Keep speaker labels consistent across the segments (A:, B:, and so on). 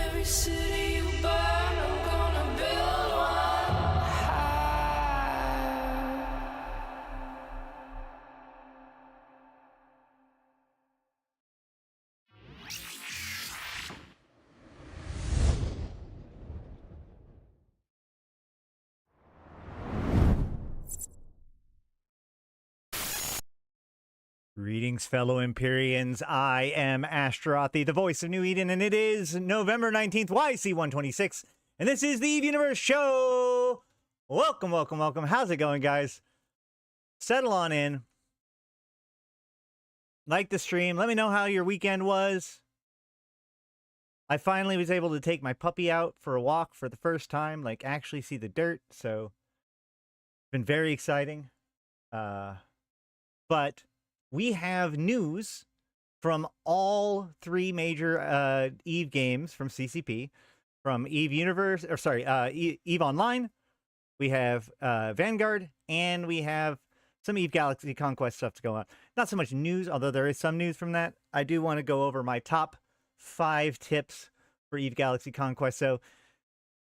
A: every city you burn, I'm gonna build one high.
B: Greetings, fellow Empyreans. I am Astrothi, the voice of New Eden, and it is November 19th, YC126, and this is the Eve Universe Show! Welcome, welcome, welcome. How's it going, guys? Settle on in. Like the stream. Let me know how your weekend was. I finally was able to take my puppy out for a walk for the first time, like actually see the dirt, so it's been very exciting. But we have news from all three major EVE games from CCP, from EVE Universe, or sorry, EVE Online. We have Vanguard, and we have some EVE Galaxy Conquest stuff to go on. Not so much news, although there is some news from that. I do want to go over my top 5 tips for EVE Galaxy Conquest. So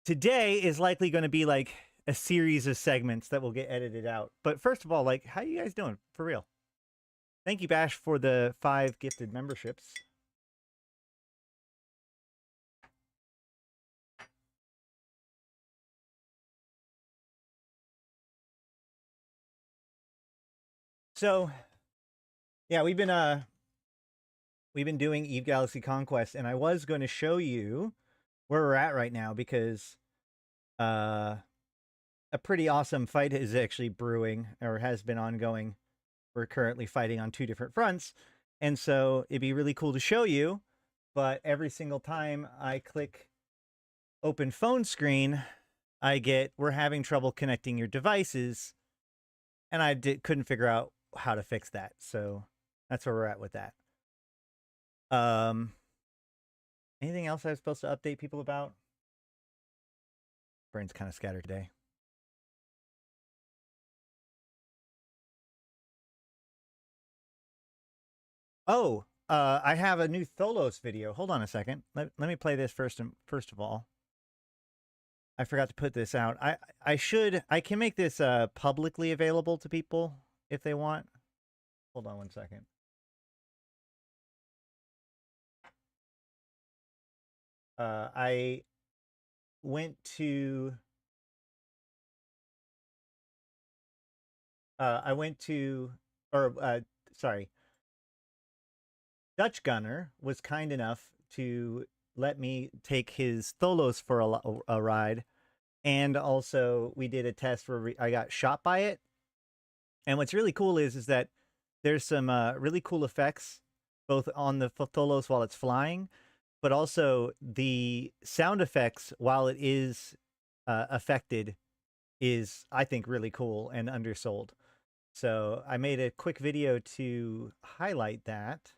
B: today is likely going to be like a series of segments that will get edited out. But first of all, like, how you guys doing? For real. Thank you, Bash, for the 5 gifted memberships. So, yeah, we've been doing EVE Galaxy Conquest, and I was going to show you where we're at right now because a pretty awesome fight is actually brewing, or has been ongoing. We're currently fighting on 2 different fronts, and so it'd be really cool to show you, but every single time I click open phone screen, I get, we're having trouble connecting your devices, and I couldn't figure out how to fix that, so that's where we're at with that. Anything else I was supposed to update people about? Brain's kind of scattered today. Oh, I have a new Tholos video. Hold on a second. Let me play this first of all. I forgot to put this out. I can make this publicly available to people if they want. Hold on one second. I went to sorry. Dutch Gunner was kind enough to let me take his Tholos for a ride, and also we did a test where I got shot by it. And what's really cool is that there's some really cool effects both on the Tholos while it's flying, but also the sound effects while it is affected is, I think, really cool and undersold. So I made a quick video to highlight that.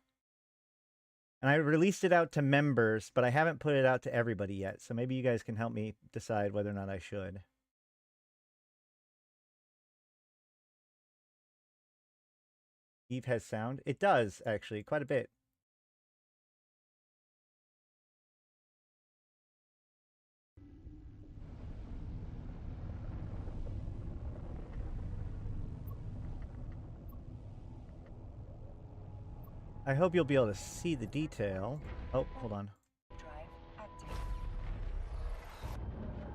B: And I released it out to members, but I haven't put it out to everybody yet. So maybe you guys can help me decide whether or not I should. EVE has sound? It does, actually, quite a bit. I hope you'll be able to see the detail. Oh, hold on.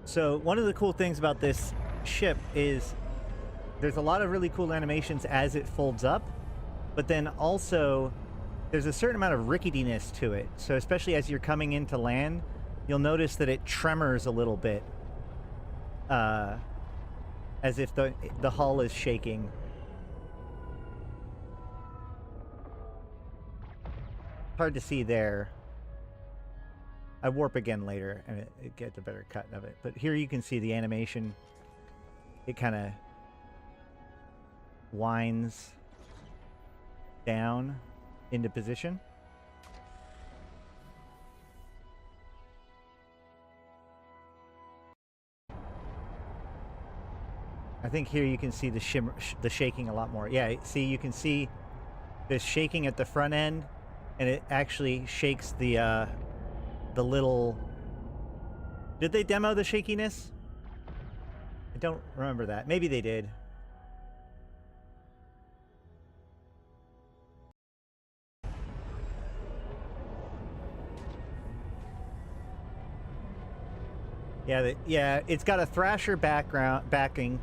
B: So one of the cool things about this ship is there's a lot of really cool animations as it folds up, but then also there's a certain amount of ricketiness to it. So especially as you're coming into land, you'll notice that it tremors a little bit, as if the hull is shaking. Hard to see there. I warp again later and it gets a better cut of it, but here you can see the animation. It kind of winds down into position. I think here you can see the shimmer, the shaking a lot more. Yeah, see, you can see the shaking at the front end, and it actually shakes the little Did they demo the shakiness? I don't remember that. Maybe they did. Yeah, yeah, it's got a Thrasher backing.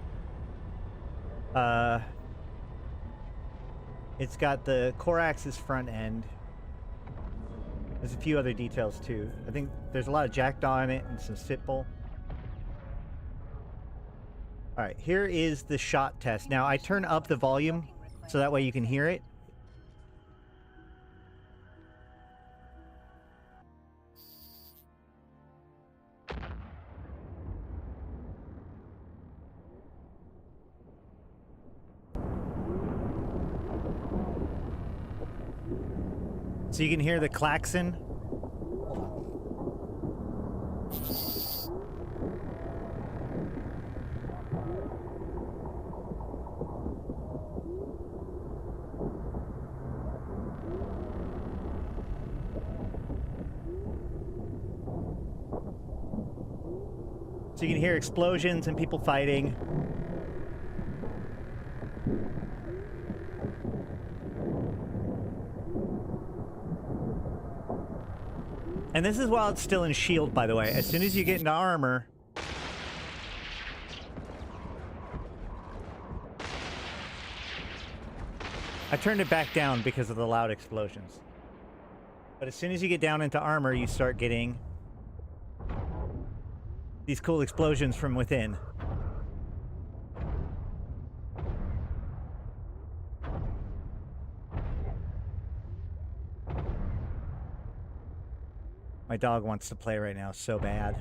B: It's got the Corax's front end. There's a few other details too. I think there's a lot of jackdaw in it and some sitbull. All right, here is the shot test. Now I turn up the volume so that way you can hear it. So you can hear the klaxon. So you can hear explosions and people fighting. And this is while it's still in shield, by the way. As soon as you get into armor... I turned it back down because of the loud explosions. But as soon as you get down into armor, you start getting these cool explosions from within. My dog wants to play right now so bad.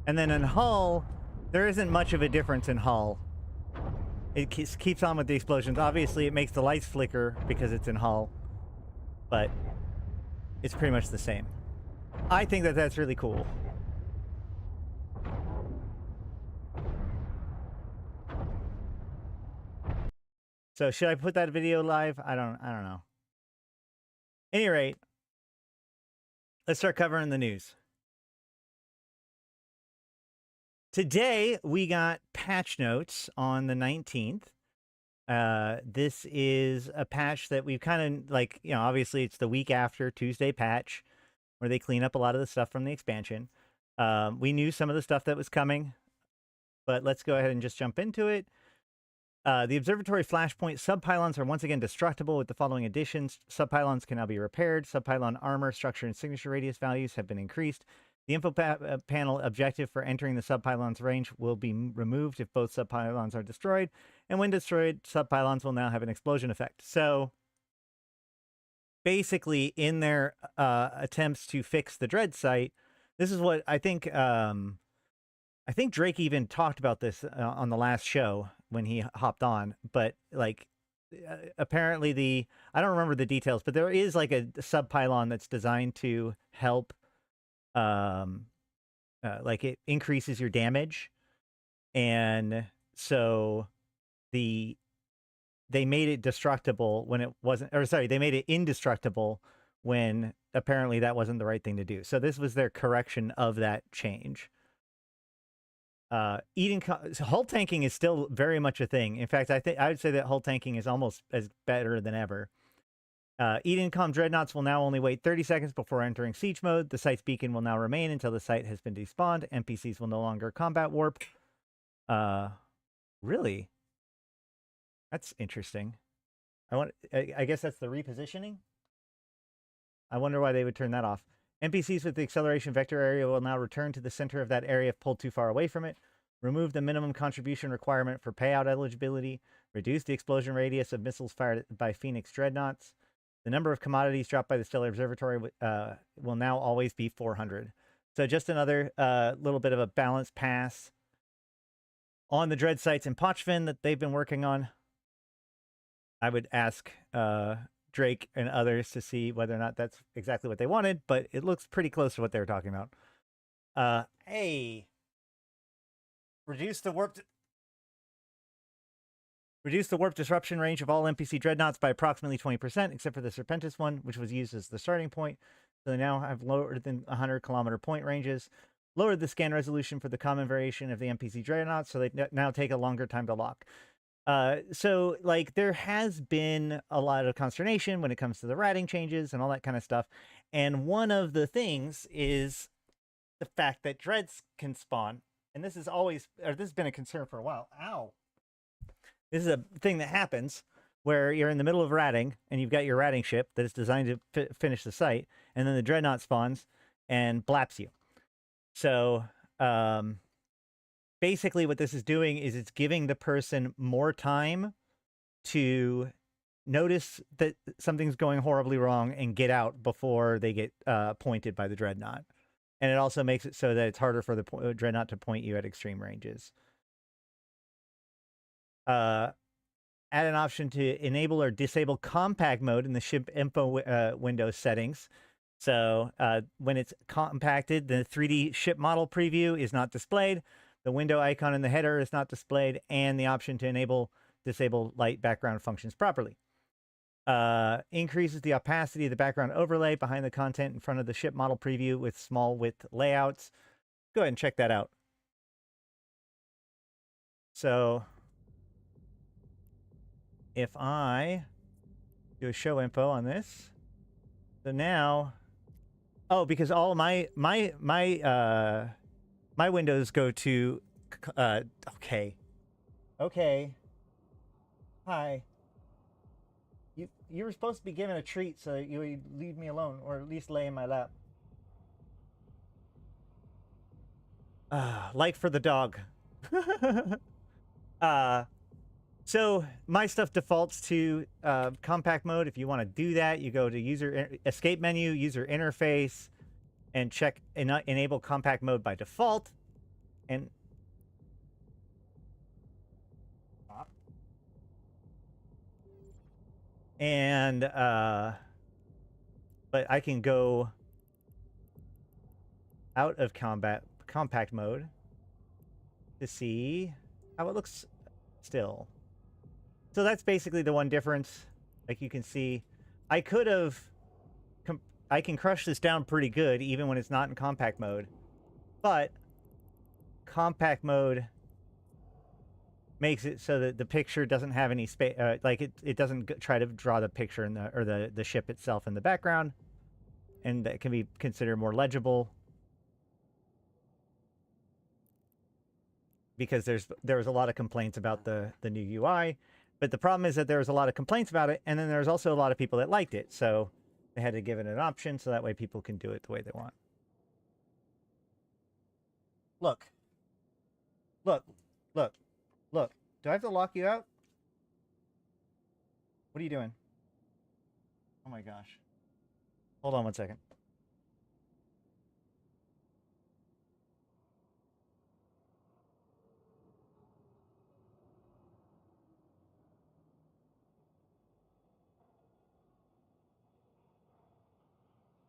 B: And then in hull, there isn't much of a difference in hull. It keeps on with the explosions. Obviously, it makes the lights flicker because it's in hull, but it's pretty much the same. I think that that's really cool. So should I put that video live? I don't know. Any rate, let's start covering the news. Today, we got patch notes on the 19th. This is a patch that we've kind of, like, you know, obviously it's the week after Tuesday patch, where they clean up a lot of the stuff from the expansion. We knew some of the stuff that was coming, but let's go ahead and just jump into it. The observatory flashpoint subpylons are once again destructible with the following additions. Subpylons can now be repaired. Subpylon armor, structure, and signature radius values have been increased. The info panel objective for entering the subpylon's range will be removed if both subpylons are destroyed. And when destroyed, subpylons will now have an explosion effect. So basically, in their attempts to fix the dread site, this is what I think Drake even talked about this on the last show when he hopped on. But like, apparently I don't remember the details, but there is like a subpylon that's designed to help. Like it increases your damage, and so they made it destructible when it wasn't, or sorry, they made it indestructible when apparently that wasn't the right thing to do. So this was their correction of that change. Hull tanking is still very much a thing. In fact, I would say that hull tanking is almost as better than ever. Edencom dreadnoughts will now only wait 30 seconds before entering siege mode. The site's beacon will now remain until the site has been despawned. NPCs will no longer combat warp. Really? That's interesting. I guess that's the repositioning. I wonder why they would turn that off. NPCs with the acceleration vector area will now return to the center of that area if pulled too far away from it. remove the minimum contribution requirement for payout eligibility, reduce the explosion radius of missiles fired by Phoenix dreadnoughts. The number of commodities dropped by the Stellar Observatory will now always be 400. So just another little bit of a balanced pass on the dread sites in Pochvin that they've been working on. I would ask Drake and others to see whether or not that's exactly what they wanted, but it looks pretty close to what they were talking about. Hey, reduce the warp disruption range of all NPC dreadnoughts by approximately 20%, except for the Serpentis one, which was used as the starting point. So they now have lower than 100-kilometer point ranges. Lowered the scan resolution for the common variation of the NPC dreadnoughts, so they now take a longer time to lock. So like there has been a lot of consternation when it comes to the ratting changes and all that kind of stuff. And one of the things is the fact that dreads can spawn. And this is always, or this has been a concern for a while. Ow. This is a thing that happens where you're in the middle of ratting and you've got your ratting ship that is designed to finish the site. And then the dreadnought spawns and blaps you. So, basically what this is doing is it's giving the person more time to notice that something's going horribly wrong and get out before they get pointed by the dreadnought. And it also makes it so that it's harder for the dreadnought to point you at extreme ranges. Add an option to enable or disable compact mode in the ship info window settings. So when it's compacted, the 3D ship model preview is not displayed. The window icon in the header is not displayed, and the option to disable light background functions properly. Increases the opacity of the background overlay behind the content in front of the ship model preview with small width layouts. Go ahead and check that out. So if I do a show info on this, so now, oh, because all my windows go to, okay. Hi. You were supposed to be given a treat, so you would leave me alone, or at least lay in my lap. Like for the dog. So my stuff defaults to compact mode. If you want to do that, you go to escape menu, user interface, and check enable compact mode by default. And but I can go out of compact mode to see how it looks still. So that's basically the one difference. Like you can see, I can crush this down pretty good even when it's not in compact mode, but compact mode makes it so that the picture doesn't have any space, like it doesn't try to draw the picture in the ship itself in the background, and that can be considered more legible because there was a lot of complaints about the new UI. But the problem is that there was a lot of complaints about it, and then there was also a lot of people that liked it, so they had to give it an option so that way people can do it the way they want. Look. Do I have to lock you out? What are you doing? Oh my gosh. Hold on one second.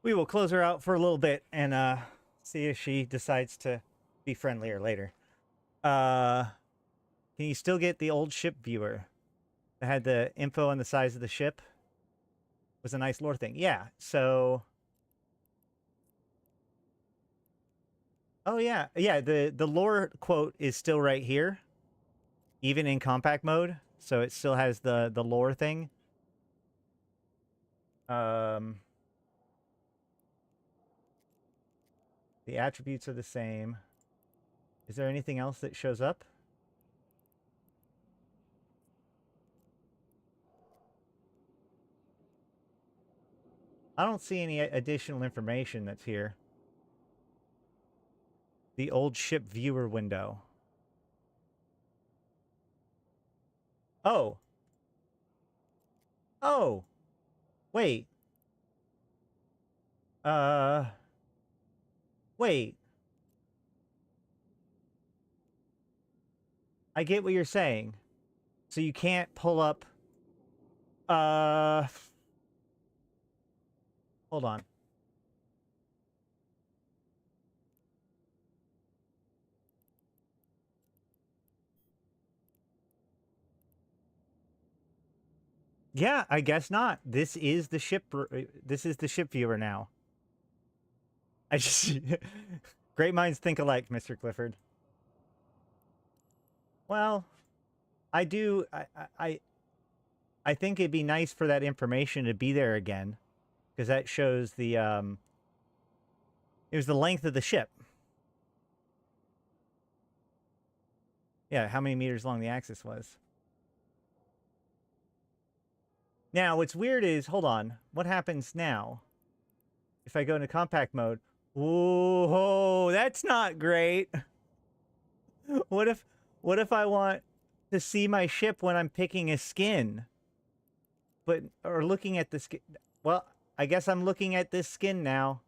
B: We will close her out for a little bit and see if she decides to be friendlier later. Can you still get the old ship viewer that had the info on the size of the ship? It was a nice lore thing. Yeah, so... Oh, yeah. Yeah, the lore quote is still right here, even in compact mode. So it still has the lore thing. The attributes are the same. Is there anything else that shows up? I don't see any additional information that's here. The old ship viewer window. Oh. Oh. Wait. Wait. I get what you're saying. So you can't pull up... Hold on. Yeah, I guess not. This is the ship. This is the ship viewer now. I just... Great minds think alike, Mr. Clifford. Well, I do... I think it'd be nice for that information to be there again. Because that shows the... It was the length of the ship. Yeah, how many meters long the axis was. Now, what's weird is... Hold on. What happens now? If I go into compact mode... Whoa, that's not great. What if I want to see my ship when I'm picking a skin? Or looking at the skin. Well, I guess I'm looking at this skin now.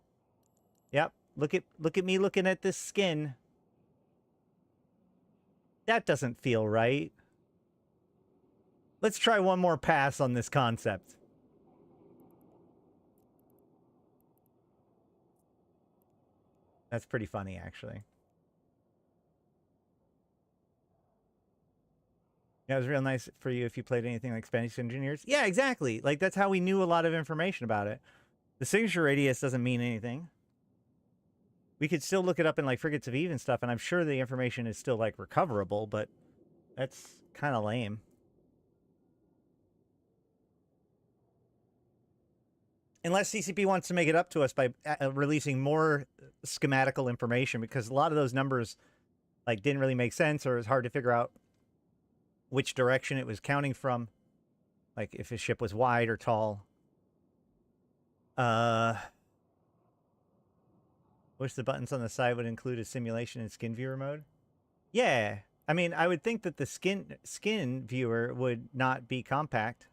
B: Yep. Look at me looking at this skin. That doesn't feel right. Let's try one more pass on this concept. That's pretty funny, actually. Yeah, it was real nice for you if you played anything like Spanish Engineers. Yeah, exactly. Like, that's how we knew a lot of information about it. The signature radius doesn't mean anything. We could still look it up in, like, Frigates of Eve and stuff, and I'm sure the information is still, like, recoverable, but that's kind of lame. Unless CCP wants to make it up to us by releasing more schematical information, because a lot of those numbers, like, didn't really make sense, or it was hard to figure out which direction it was counting from. Like, if his ship was wide or tall. Wish the buttons on the side would include a simulation and skin viewer mode. Yeah. I mean, I would think that the skin viewer would not be compact.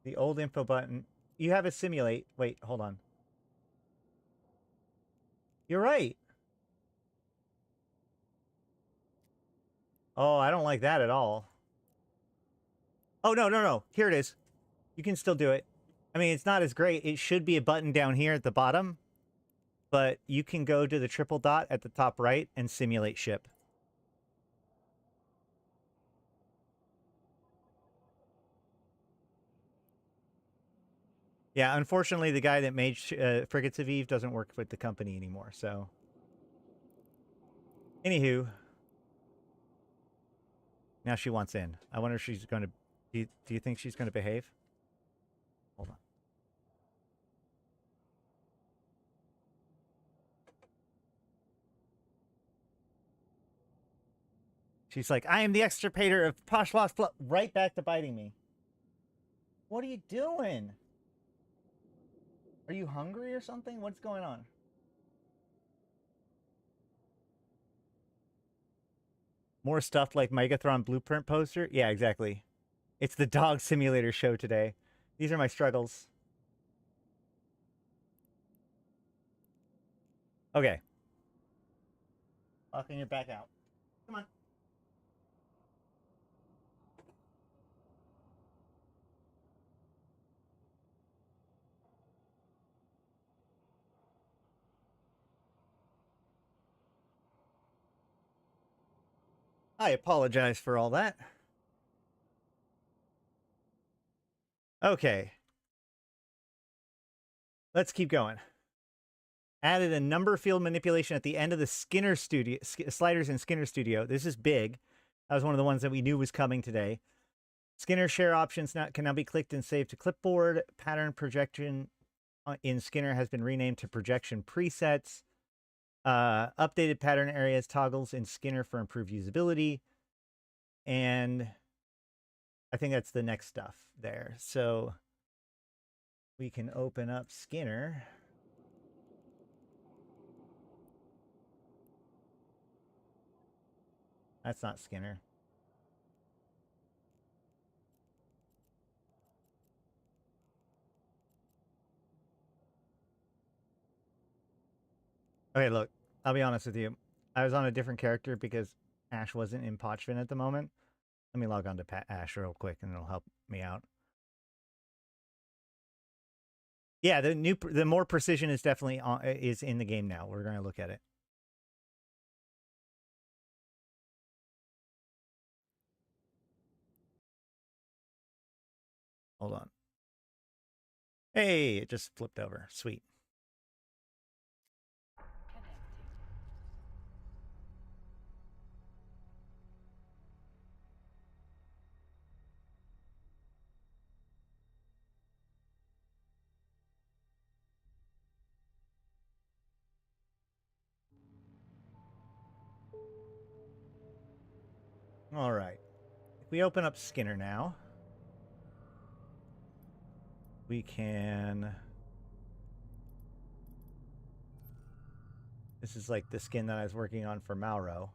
B: The old info button. You have a simulate. Wait, hold on. You're right. Oh, I don't like that at all. Oh, no. Here it is. You can still do it. I mean, it's not as great. It should be a button down here at the bottom. But you can go to the triple dot at the top right and simulate ship. Yeah, unfortunately, the guy that made Frigates of Eve doesn't work with the company anymore, so... Anywho. Now she wants in. I wonder if she's going to... Do you think she's going to behave? Hold on. She's like, I am the extirpator of Poshlosh. Right back to biting me. What are you doing? Are you hungry or something? What's going on? More stuff like Megathron Blueprint poster? Yeah, exactly. It's the dog simulator show today. These are my struggles. Okay. Locking it back out. Come on. I apologize for all that. Okay. Let's keep going. Added a number field manipulation at the end of the Skinner studio, sliders in Skinner Studio. This is big. That was one of the ones that we knew was coming today. Skinner share options can now be clicked and saved to clipboard. Pattern projection in Skinner has been renamed to projection presets. Updated pattern areas toggles in Skinner for improved usability. And I think that's the next stuff there. So we can open up Skinner. That's not Skinner. Okay, look, I'll be honest with you. I was on a different character because Ash wasn't in Pochvin at the moment. Let me log on to Ash real quick and it'll help me out. Yeah, the more precision is definitely is in the game now. We're going to look at it. Hold on. Hey, it just flipped over. Sweet. All right. If we open up Skinner now, we can... This is like the skin that I was working on for Mauro.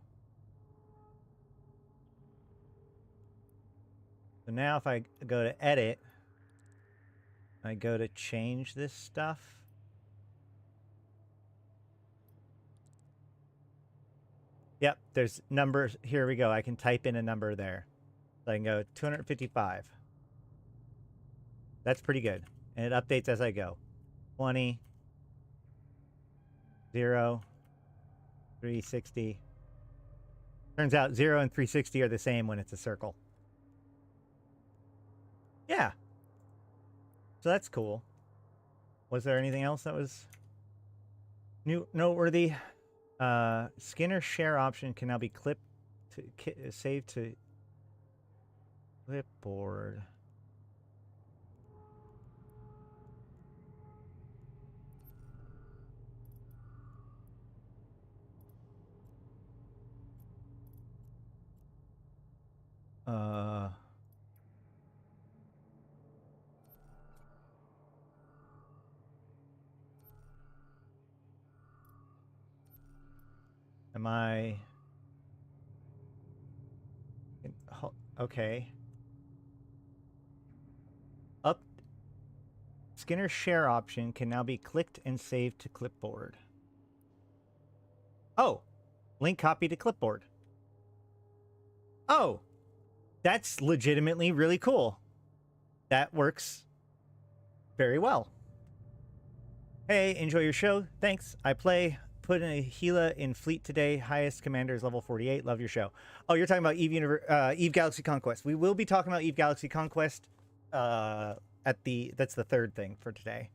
B: So now if I go to edit, I go to change this stuff. Yep, there's numbers. Here we go. I can type in a number there. So I can go 255. That's pretty good. And it updates as I go. 20, 0, 360. Turns out 0 and 360 are the same when it's a circle. Yeah. So that's cool. Was there anything else that was noteworthy? Skinner share option can now be clipped to saved to clipboard. Am I... Okay. Up. Skinner's share option can now be clicked and saved to clipboard. Oh, link copy to clipboard. Oh, that's legitimately really cool. That works very well. Hey, enjoy your show. Thanks. I put in a Gila in fleet today. Highest commander is level 48. Love your show. Oh, you're talking about Eve Galaxy Conquest. We will be talking about Eve Galaxy Conquest that's the third thing for today.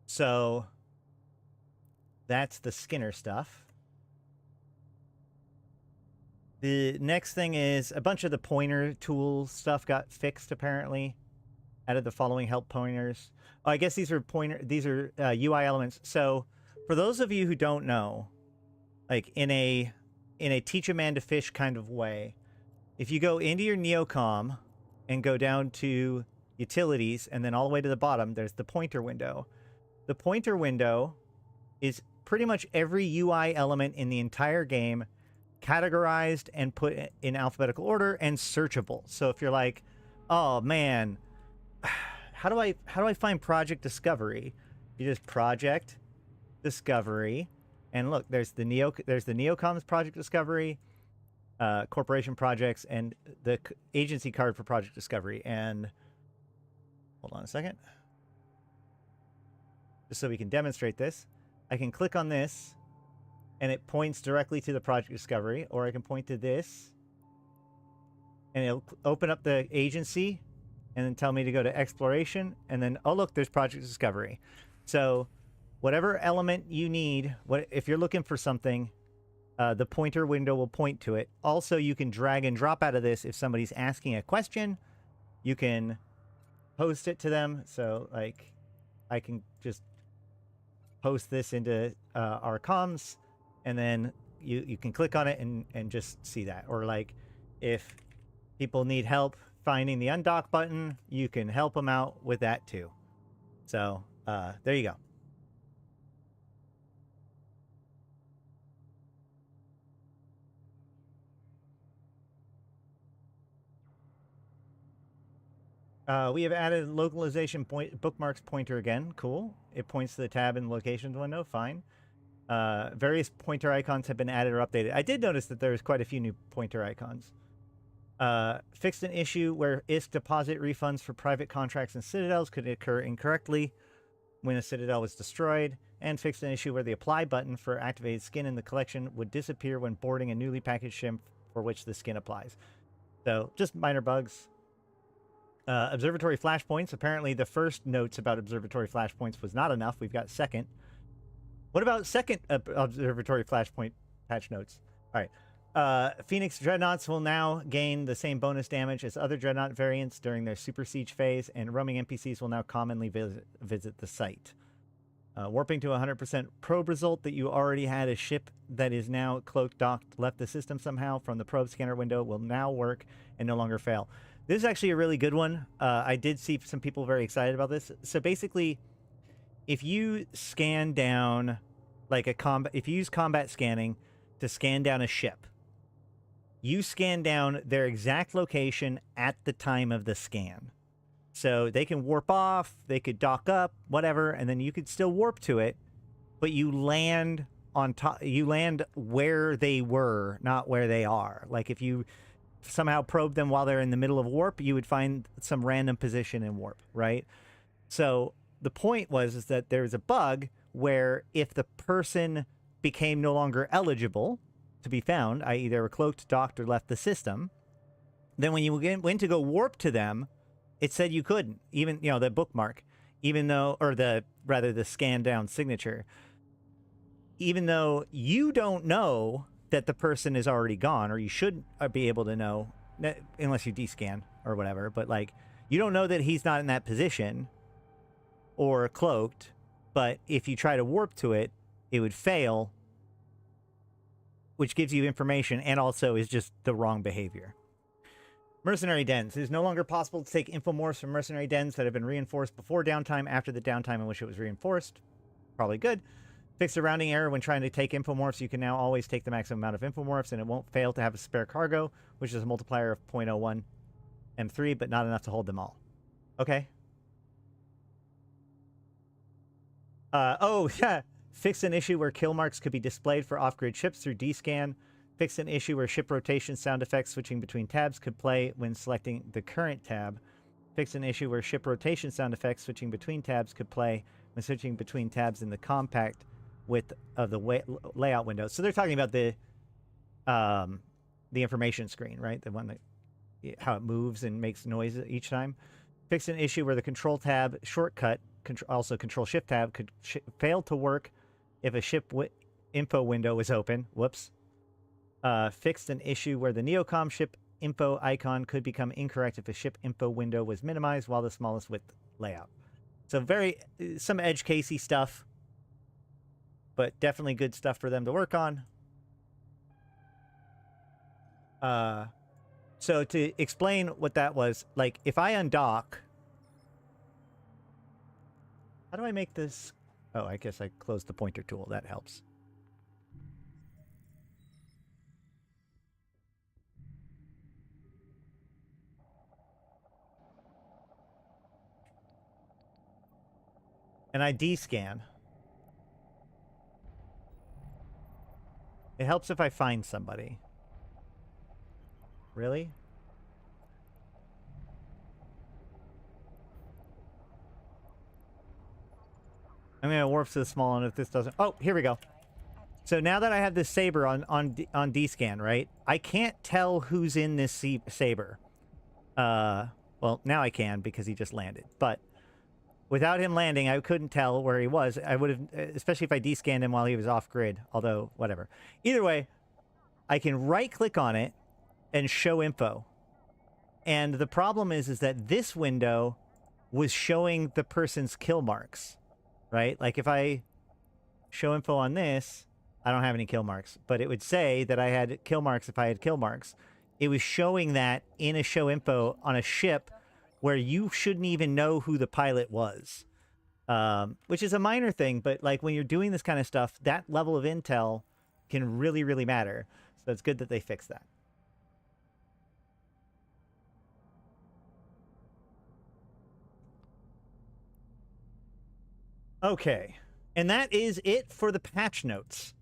B: So that's the Skinner stuff. The next thing is a bunch of the pointer tool stuff got fixed apparently. Added the following help pointers. Oh, I guess these are UI elements. So for those of you who don't know, like in a teach a man to fish kind of way, if you go into your Neocom and go down to utilities and then all the way to the bottom, there's the pointer window. The pointer window is pretty much every UI element in the entire game categorized and put in alphabetical order and searchable. So if you're like, oh man, how do I find project discovery? You just project discovery, and look, there's the Neocom's project discovery, corporation projects, and the agency card for project discovery. And hold on a second, just so we can demonstrate this, I can click on this, and it points directly to the project discovery, or I can point to this, and it'll open up the agency. And then tell me to go to exploration, and then, oh look, there's project discovery. So whatever element you need, if you're looking for something, the pointer window will point to it. Also, you can drag and drop out of this if somebody's asking a question. You can post it to them. So like, I can just post this into our comms, and then you can click on it and just see that. Or like, if people need help finding the undock button, you can help them out with that too. So there you go. We have added localization bookmarks pointer again. Cool. It points to the tab in the locations window. Fine. Various pointer icons have been added or updated. I did notice that there's quite a few new pointer icons. Fixed an issue where ISK deposit refunds for private contracts and citadels could occur incorrectly when a citadel was destroyed, and fixed an issue where the apply button for activated skin in the collection would disappear when boarding a newly packaged ship for which the skin applies. So, just minor bugs. Observatory flashpoints. Apparently, the first notes about observatory flashpoints was not enough. We've got second. What about second observatory flashpoint patch notes? All right. Phoenix Dreadnoughts will now gain the same bonus damage as other Dreadnought variants during their Super Siege phase, and roaming NPCs will now commonly visit the site. Warping to 100% probe result that you already had a ship that is now cloaked, docked, left the system somehow from the probe scanner window will now work and no longer fail. This is actually a really good one. I did see some people very excited about this. So basically, if you scan down like if you use combat scanning to scan down a ship, you scan down their exact location at the time of the scan. So they can warp off, they could dock up, whatever, and then you could still warp to it, but you land on top. You land where they were, not where they are. Like if you somehow probe them while they're in the middle of warp, you would find some random position in warp, right? So the point is that there's a bug where if the person became no longer eligible to be found, i.e. they were cloaked, docked, or left the system, then when you went to go warp to them, it said you couldn't, even, the bookmark, even though, or the scan down signature, even though you don't know that the person is already gone, or you shouldn't be able to know, unless you descan or whatever, but like, you don't know that he's not in that position or cloaked, but if you try to warp to it, it would fail, which gives you information and also is just the wrong behavior. Mercenary dens. It is no longer possible to take infomorphs from mercenary dens that have been reinforced before downtime after the downtime in which it was reinforced. Probably good. Fix a rounding error when trying to take infomorphs. You can now always take the maximum amount of infomorphs, and it won't fail to have a spare cargo, which is a multiplier of 0.01 M3, but not enough to hold them all. Okay. Oh, yeah. Fix an issue where kill marks could be displayed for off-grid ships through descan. Fix an issue where ship rotation sound effects switching between tabs could play when selecting the current tab. Fix an issue where ship rotation sound effects switching between tabs could play when switching between tabs in the compact width of the layout window. So they're talking about the information screen, right? The one that how it moves and makes noise each time. Fix an issue where the control tab shortcut, also control shift tab, could fail to work if a ship info window was open. Whoops. Fixed an issue where the Neocom ship info icon could become incorrect if a ship info window was minimized while the smallest width layout. So some edge casey stuff, but definitely good stuff for them to work on. So to explain what that was, like if I undock, how do I make this? Oh, I guess I closed the pointer tool. That helps. And I descan. It helps if I find somebody. Really? I'm going to warp to the small one if this doesn't... Oh, here we go. So now that I have this saber on descan, right? I can't tell who's in this saber. Well, now I can because he just landed. But without him landing, I couldn't tell where he was. I would have, especially if I descanned him while he was off grid. Although, whatever. Either way, I can right-click on it and show info. And the problem is that this window was showing the person's kill marks, right? Like if I show info on this, I don't have any kill marks, but it would say that I had kill marks if I had kill marks. It was showing that in a show info on a ship where you shouldn't even know who the pilot was, which is a minor thing, but like when you're doing this kind of stuff, that level of intel can really, really matter. So it's good that they fixed that. Okay. And that is it for the patch notes.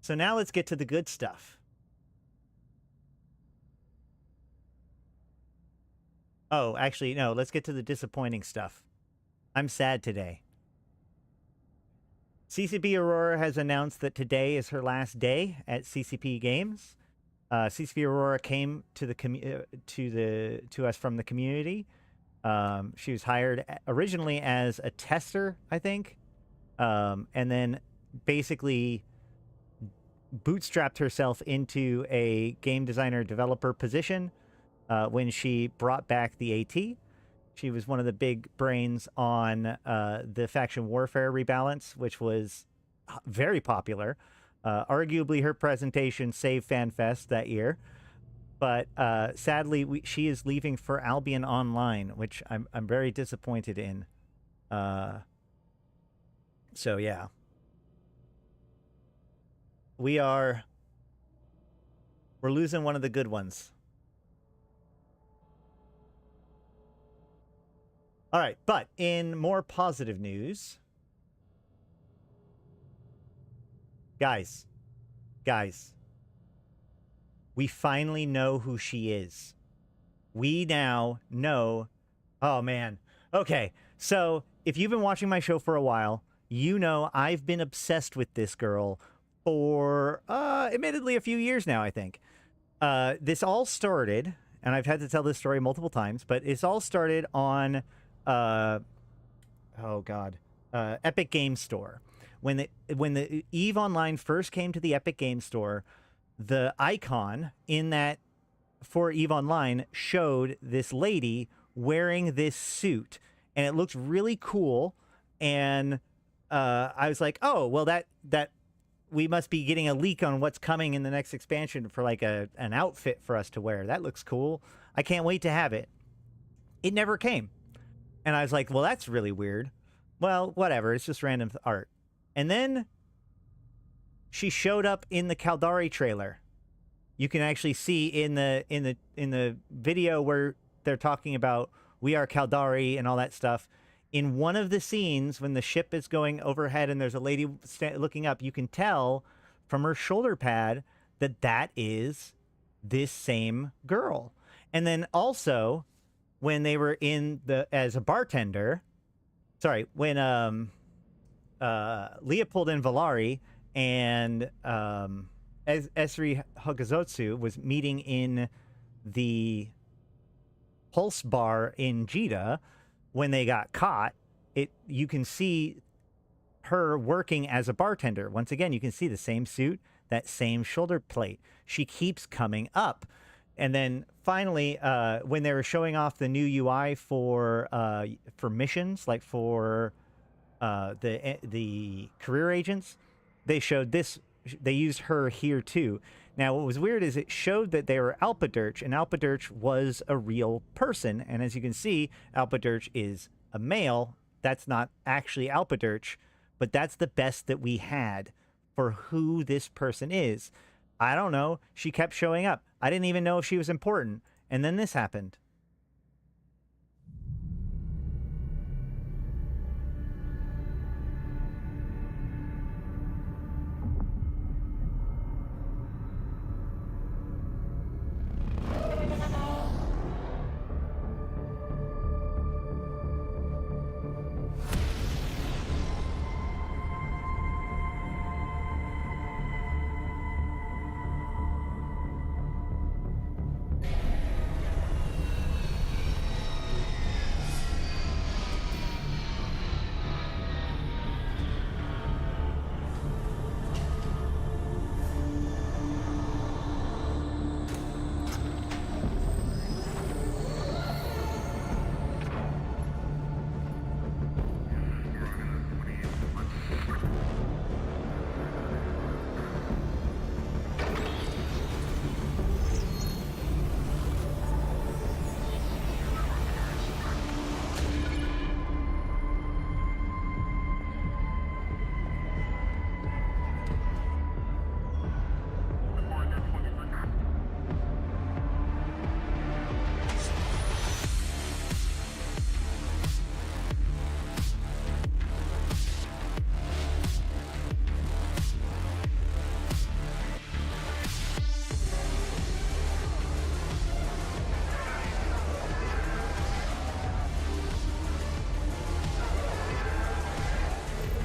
B: So now let's get to the good stuff. Oh, actually, no, let's get to the disappointing stuff. I'm sad today. CCP Aurora has announced that today is her last day at CCP Games. CCP Aurora came to us from the community. She was hired originally as a tester, I think, and then basically bootstrapped herself into a game designer developer position when she brought back the AT. She was one of the big brains on the faction warfare rebalance, which was very popular. Arguably, her presentation saved FanFest that year. But sadly, she is leaving for Albion Online, which I'm very disappointed in. So yeah, we're losing one of the good ones. All right, but in more positive news, guys, we finally know who she is. We now know. Oh, man. Okay, so if you've been watching my show for a while, you know I've been obsessed with this girl for, admittedly, a few years now, I think. This all started, and I've had to tell this story multiple times, but it's all started on, Epic Games Store. When the EVE Online first came to the Epic Games Store, the icon in that for EVE Online showed this lady wearing this suit, and it looked really cool. And I was like, oh, well, that we must be getting a leak on what's coming in the next expansion for like an outfit for us to wear. That looks cool. I can't wait to have it. It never came. And I was like, well, that's really weird. Well, whatever. It's just random art. And then she showed up in the Caldari trailer. You can actually see in the video where they're talking about we are Caldari and all that stuff. In one of the scenes when the ship is going overhead and there's a lady looking up, you can tell from her shoulder pad that is this same girl. And then also when they were as a bartender, when Leopold and Valari and Esri Hagazotsu was meeting in the Pulse Bar in Jeddah, when they got caught, you can see her working as a bartender. Once again, you can see the same suit, that same shoulder plate. She keeps coming up. And then finally, when they were showing off the new UI for missions, like for the career agents, they showed this. They used her here too. Now, what was weird is it showed that they were Alpadirch, and Alpadirch was a real person. And as you can see, Alpadirch is a male. That's not actually Alpadirch, but that's the best that we had for who this person is. I don't know. She kept showing up. I didn't even know if she was important. And then this happened.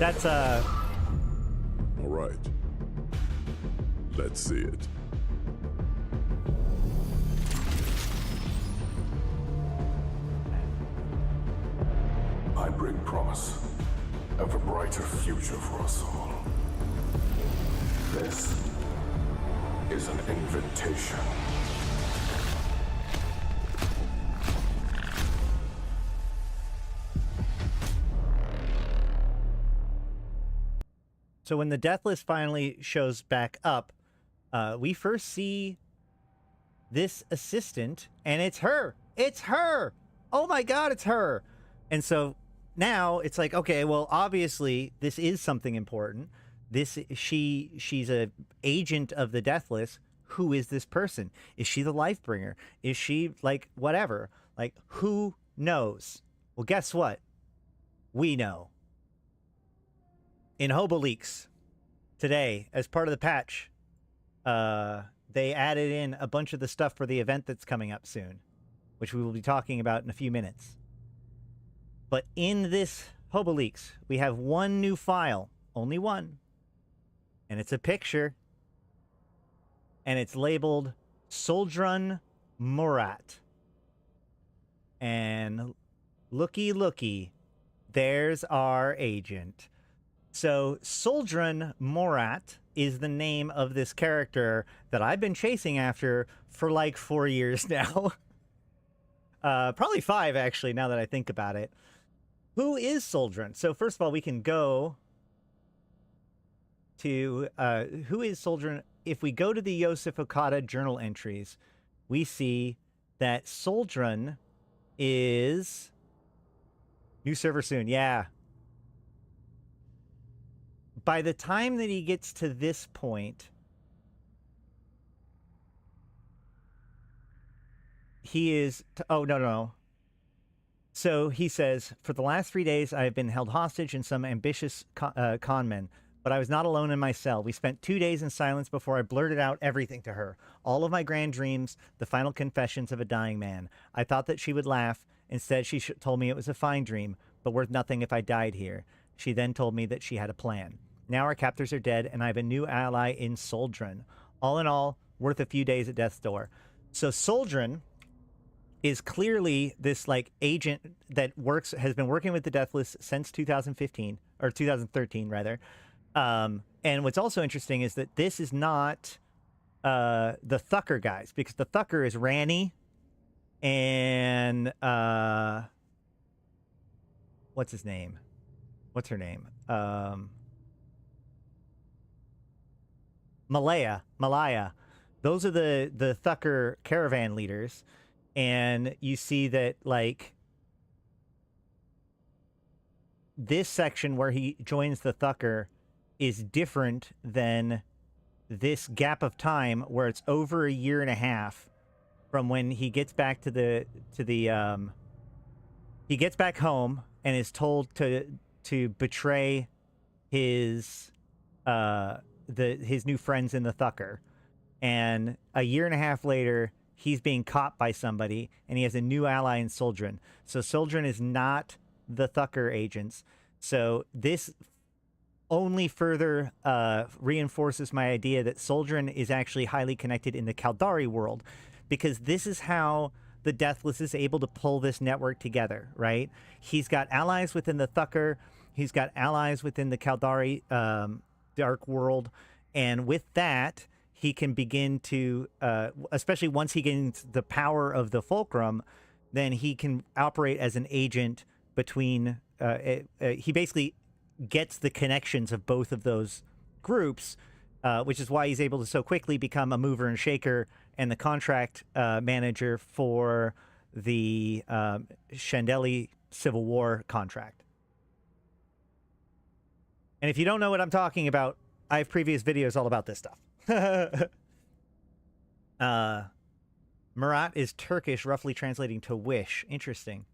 B: That's
C: All right. Let's see it.
D: I bring promise of a brighter future for us all. This is an invitation.
B: So when the Deathless finally shows back up, we first see this assistant, and it's her. It's her. Oh my God, it's her. And so now it's like, okay, well, obviously this is something important. She's a agent of the Deathless. Who is this person? Is she the Lifebringer? Is she like whatever? Like, who knows? Well, guess what? We know. In Hobo Leaks today, as part of the patch, they added in a bunch of the stuff for the event that's coming up soon, which we will be talking about in a few minutes. But in this Hobo Leaks, we have one new file, only one, and it's a picture, and it's labeled Soldrun Murat. And looky, looky, there's our agent. So Soldrun Murat is the name of this character that I've been chasing after for like 4 years now. Probably 5, actually, now that I think about it. Who is Soldrun? So first of all, we can go to who is Soldrun. If we go to the Yosef Okada journal entries, we see that Soldrun is... New server soon, yeah. By the time that he gets to this point, he is... oh, no. So he says, for the last 3 days, I have been held hostage in some ambitious conmen, but I was not alone in my cell. We spent 2 days in silence before I blurted out everything to her. All of my grand dreams, the final confessions of a dying man. I thought that she would laugh. Instead, she told me it was a fine dream, but worth nothing if I died here. She then told me that she had a plan. Now our captors are dead, and I have a new ally in Soldrun. All in all, worth a few days at death's door. So Soldrun is clearly this like agent that has been working with the Deathless since 2015 or 2013 rather. And what's also interesting is that this is not the Thucker guys, because the Thucker is Rani and what's his name? What's her name? Malaya. Those are the Thucker caravan leaders. And you see that, like, this section where he joins the Thucker is different than this gap of time where it's over a year and a half from when he gets back to he gets back home and is told to betray his his new friends in the Thucker. And a year and a half later, he's being caught by somebody, and he has a new ally in Soldrun. So Soldrun is not the Thucker agents. So this only further reinforces my idea that Soldrun is actually highly connected in the Caldari world, because this is how the Deathless is able to pull this network together, right? He's got allies within the Thucker. He's got allies within the Caldari dark world. And with that, he can begin to, especially once he gains the power of the Fulcrum, then he can operate as an agent between, he basically gets the connections of both of those groups, which is why he's able to so quickly become a mover and shaker and the contract manager for the Chandeli Civil War contract. And if you don't know what I'm talking about, I have previous videos all about this stuff. Murat is Turkish, roughly translating to wish. Interesting.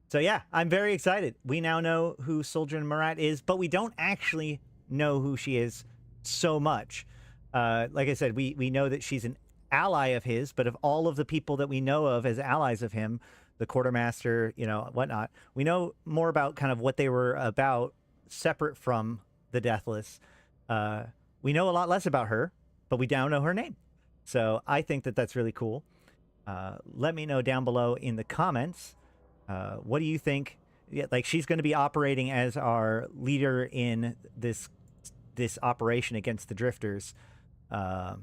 B: So yeah, I'm very excited. We now know who Soldrun Murat is, but we don't actually know who she is so much. Like I said, we know that she's an ally of his, but of all of the people that we know of as allies of him, the quartermaster, you know, whatnot, we know more about kind of what they were about separate from the Deathless. We know a lot less about her, but we now know her name. So I think that that's really cool. Let me know down below in the comments. What do you think? Yeah, like, she's going to be operating as our leader in this operation against the Drifters. What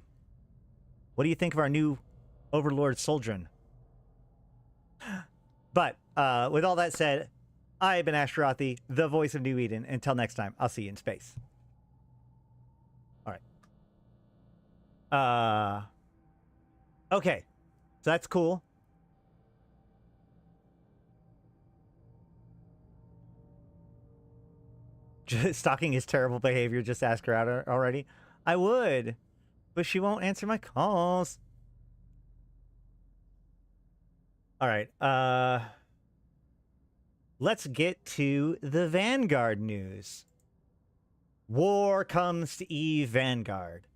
B: do you think of our new Overlord Soldrin? But with all that said, I have been Ashtarothi, the voice of New Eden. Until next time, I'll see you in space. All right. Okay. So that's cool. Stalking is terrible behavior. Just ask her out already. I would, but she won't answer my calls. All right. Let's get to the Vanguard news. War comes to Eve Vanguard.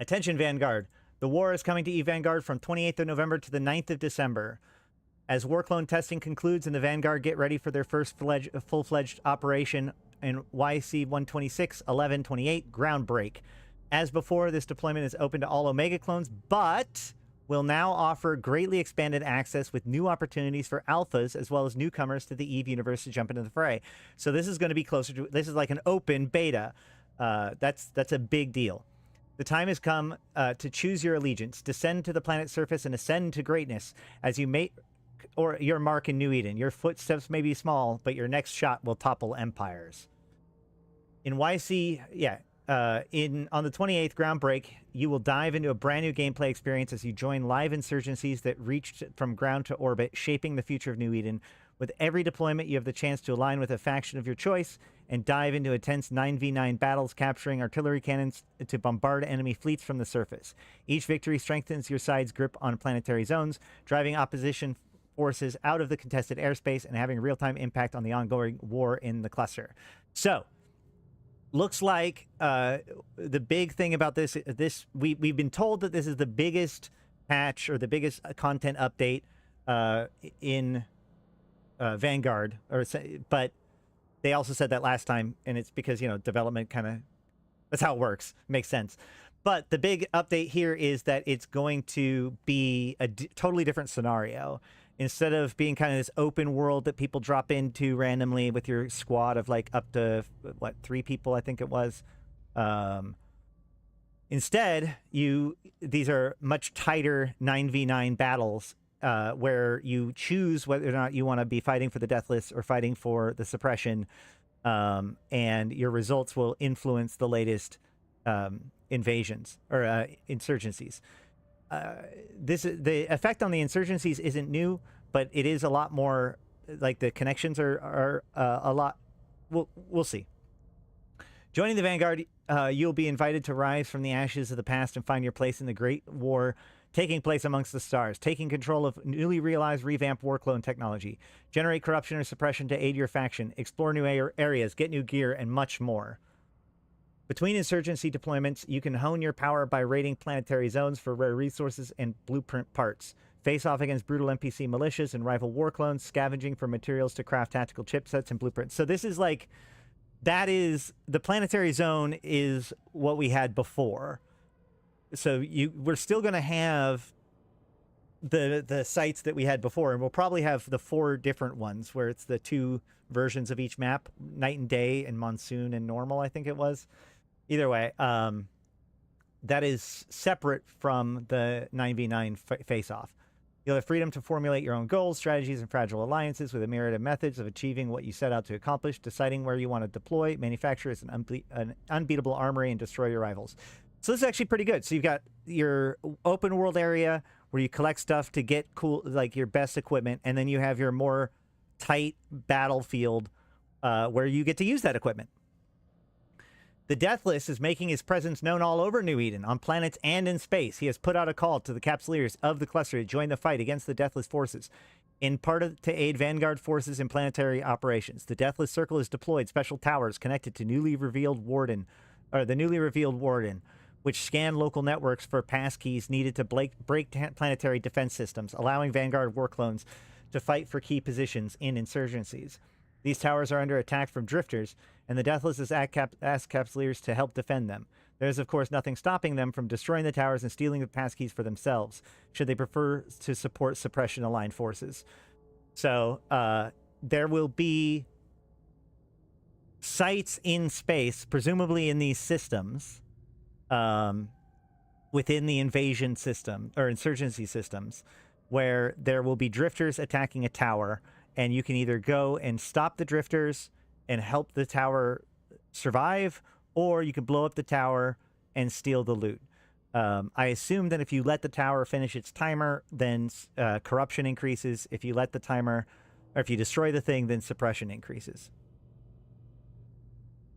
B: Attention, Vanguard. The war is coming to Eve Vanguard from 28th of November to the 9th of December. As war clone testing concludes and the Vanguard get ready for their first full-fledged operation in YC126, 1128 ground break. As before, this deployment is open to all Omega clones, but will now offer greatly expanded access with new opportunities for alphas as well as newcomers to the Eve universe to jump into the fray. So this is going to be closer to, this is like an open beta. That's a big deal. The time has come to choose your allegiance, descend to the planet's surface, and ascend to greatness as you make or your mark in New Eden. Your footsteps may be small, but your next shot will topple empires. In YC, on the 28th ground break, you will dive into a brand new gameplay experience as you join live insurgencies that reached from ground to orbit, shaping the future of New Eden. With every deployment, you have the chance to align with a faction of your choice and dive into intense 9v9 battles, capturing artillery cannons to bombard enemy fleets from the surface. Each victory strengthens your side's grip on planetary zones, driving opposition forces out of the contested airspace and having real-time impact on the ongoing war in the cluster. So, looks like the big thing about this we've been told that this is the biggest patch or the biggest content update in Vanguard, but they also said that last time, and it's because, you know, development kind of, that's how it works. Makes sense. But the big update here is that it's going to be a totally different scenario. Instead of being kind of this open world that people drop into randomly with your squad of like up to, what, 3 people, I think it was. Instead, these are much tighter 9v9 battles where you choose whether or not you want to be fighting for the Deathless or fighting for the suppression. And your results will influence the latest invasions or insurgencies. The effect on the insurgencies isn't new, but it is a lot more, like, the connections are a lot. We'll see. Joining the Vanguard, you'll be invited to rise from the ashes of the past and find your place in the great war taking place amongst the stars, taking control of newly realized revamped war clone technology, generate corruption or suppression to aid your faction, explore new areas, get new gear, and much more. Between insurgency deployments, you can hone your power by raiding planetary zones for rare resources and blueprint parts. Face off against brutal NPC militias and rival war clones, scavenging for materials to craft tactical chipsets and blueprints. So this is like, that is, the planetary zone is what we had before. So we're still going to have the sites that we had before, and we'll probably have the 4 different ones where it's the 2 versions of each map, night and day and monsoon and normal, I think it was. Either way, that is separate from the 9v9 face-off. You'll have freedom to formulate your own goals, strategies, and fragile alliances with a myriad of methods of achieving what you set out to accomplish, deciding where you want to deploy, manufacture as an unbeatable armory, and destroy your rivals. So this is actually pretty good. So you've got your open world area where you collect stuff to get cool, like your best equipment, and then you have your more tight battlefield where you get to use that equipment. The Deathless is making his presence known all over New Eden, on planets and in space. He has put out a call to the Capsuleers of the cluster to join the fight against the Deathless forces, in part to aid Vanguard forces in planetary operations. The Deathless Circle has deployed special towers connected to the newly revealed Warden, which scan local networks for passkeys needed to break planetary defense systems, allowing Vanguard war clones to fight for key positions in insurgencies. These towers are under attack from drifters, and the Deathless has asked Capsuleers to help defend them. There is, of course, nothing stopping them from destroying the towers and stealing the passkeys for themselves, should they prefer to support suppression-aligned forces. So, there will be sites in space, presumably in these systems, within the invasion system, or insurgency systems, where there will be drifters attacking a tower, and you can either go and stop the drifters and help the tower survive, or you can blow up the tower and steal the loot. I assume that if you let the tower finish its timer, then corruption increases. If you let the timer, or if you destroy the thing, then suppression increases.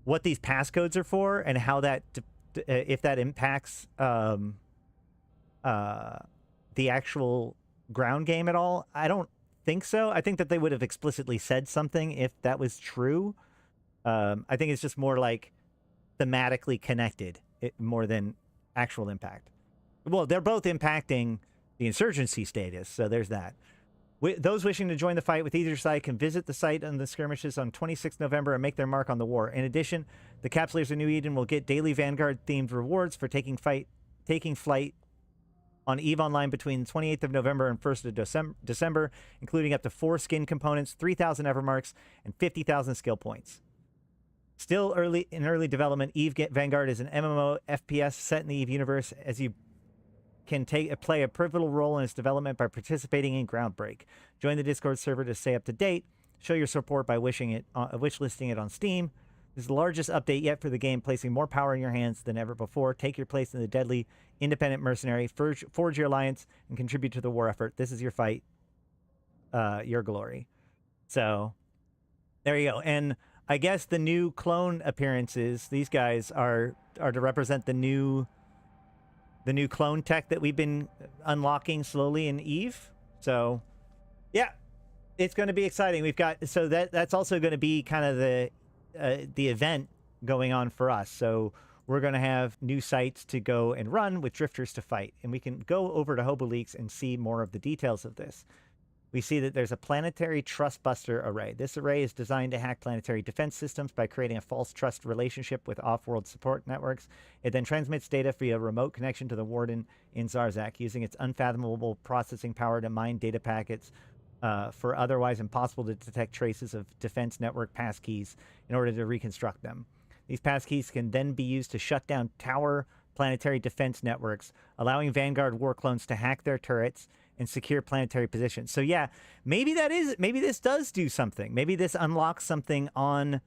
B: What these passcodes are for and how that, if that impacts the actual ground game at all, I don't think so. I think that they would have explicitly said something if that was true. I think it's just more like thematically connected more than actual impact. Well, they're both impacting the insurgency status, so there's that. Those wishing to join the fight with either side can visit the site on the skirmishes on 26 November and make their mark on the war. In addition, the Capsuleers of New Eden will get daily Vanguard-themed rewards for taking flight on EVE Online between 28th of November and 1st of December, including up to 4 skin components, 3,000 Evermarks, and 50,000 skill points. Still in early development, EVE Vanguard is an MMO FPS set in the EVE universe, as you can play a pivotal role in its development by participating in Groundbreak. Join the Discord server to stay up to date. Show your support by wishlisting it on Steam. This is the largest update yet for the game, placing more power in your hands than ever before. Take your place in the deadly independent mercenary, forge your alliance, and contribute to the war effort. This is your fight, your glory. So, there you go. And I guess the new clone appearances, these guys are to represent the new clone tech that we've been unlocking slowly in EVE. So, yeah, it's going to be exciting. We've got, so that's also going to be kind of the event going on for us. So we're going to have new sites to go and run with drifters to fight, and we can go over to HoboLeaks and see more of the details of this. We see that there's a planetary trust buster array. This array is designed to hack planetary defense systems by creating a false trust relationship with off-world support networks. It then transmits data via remote connection to the Warden in Zarzak, using its unfathomable processing power to mine data packets for otherwise impossible to detect traces of defense network passkeys in order to reconstruct them. These passkeys can then be used to shut down tower planetary defense networks, allowing Vanguard war clones to hack their turrets and secure planetary positions. So yeah, maybe this does do something. Maybe this unlocks something on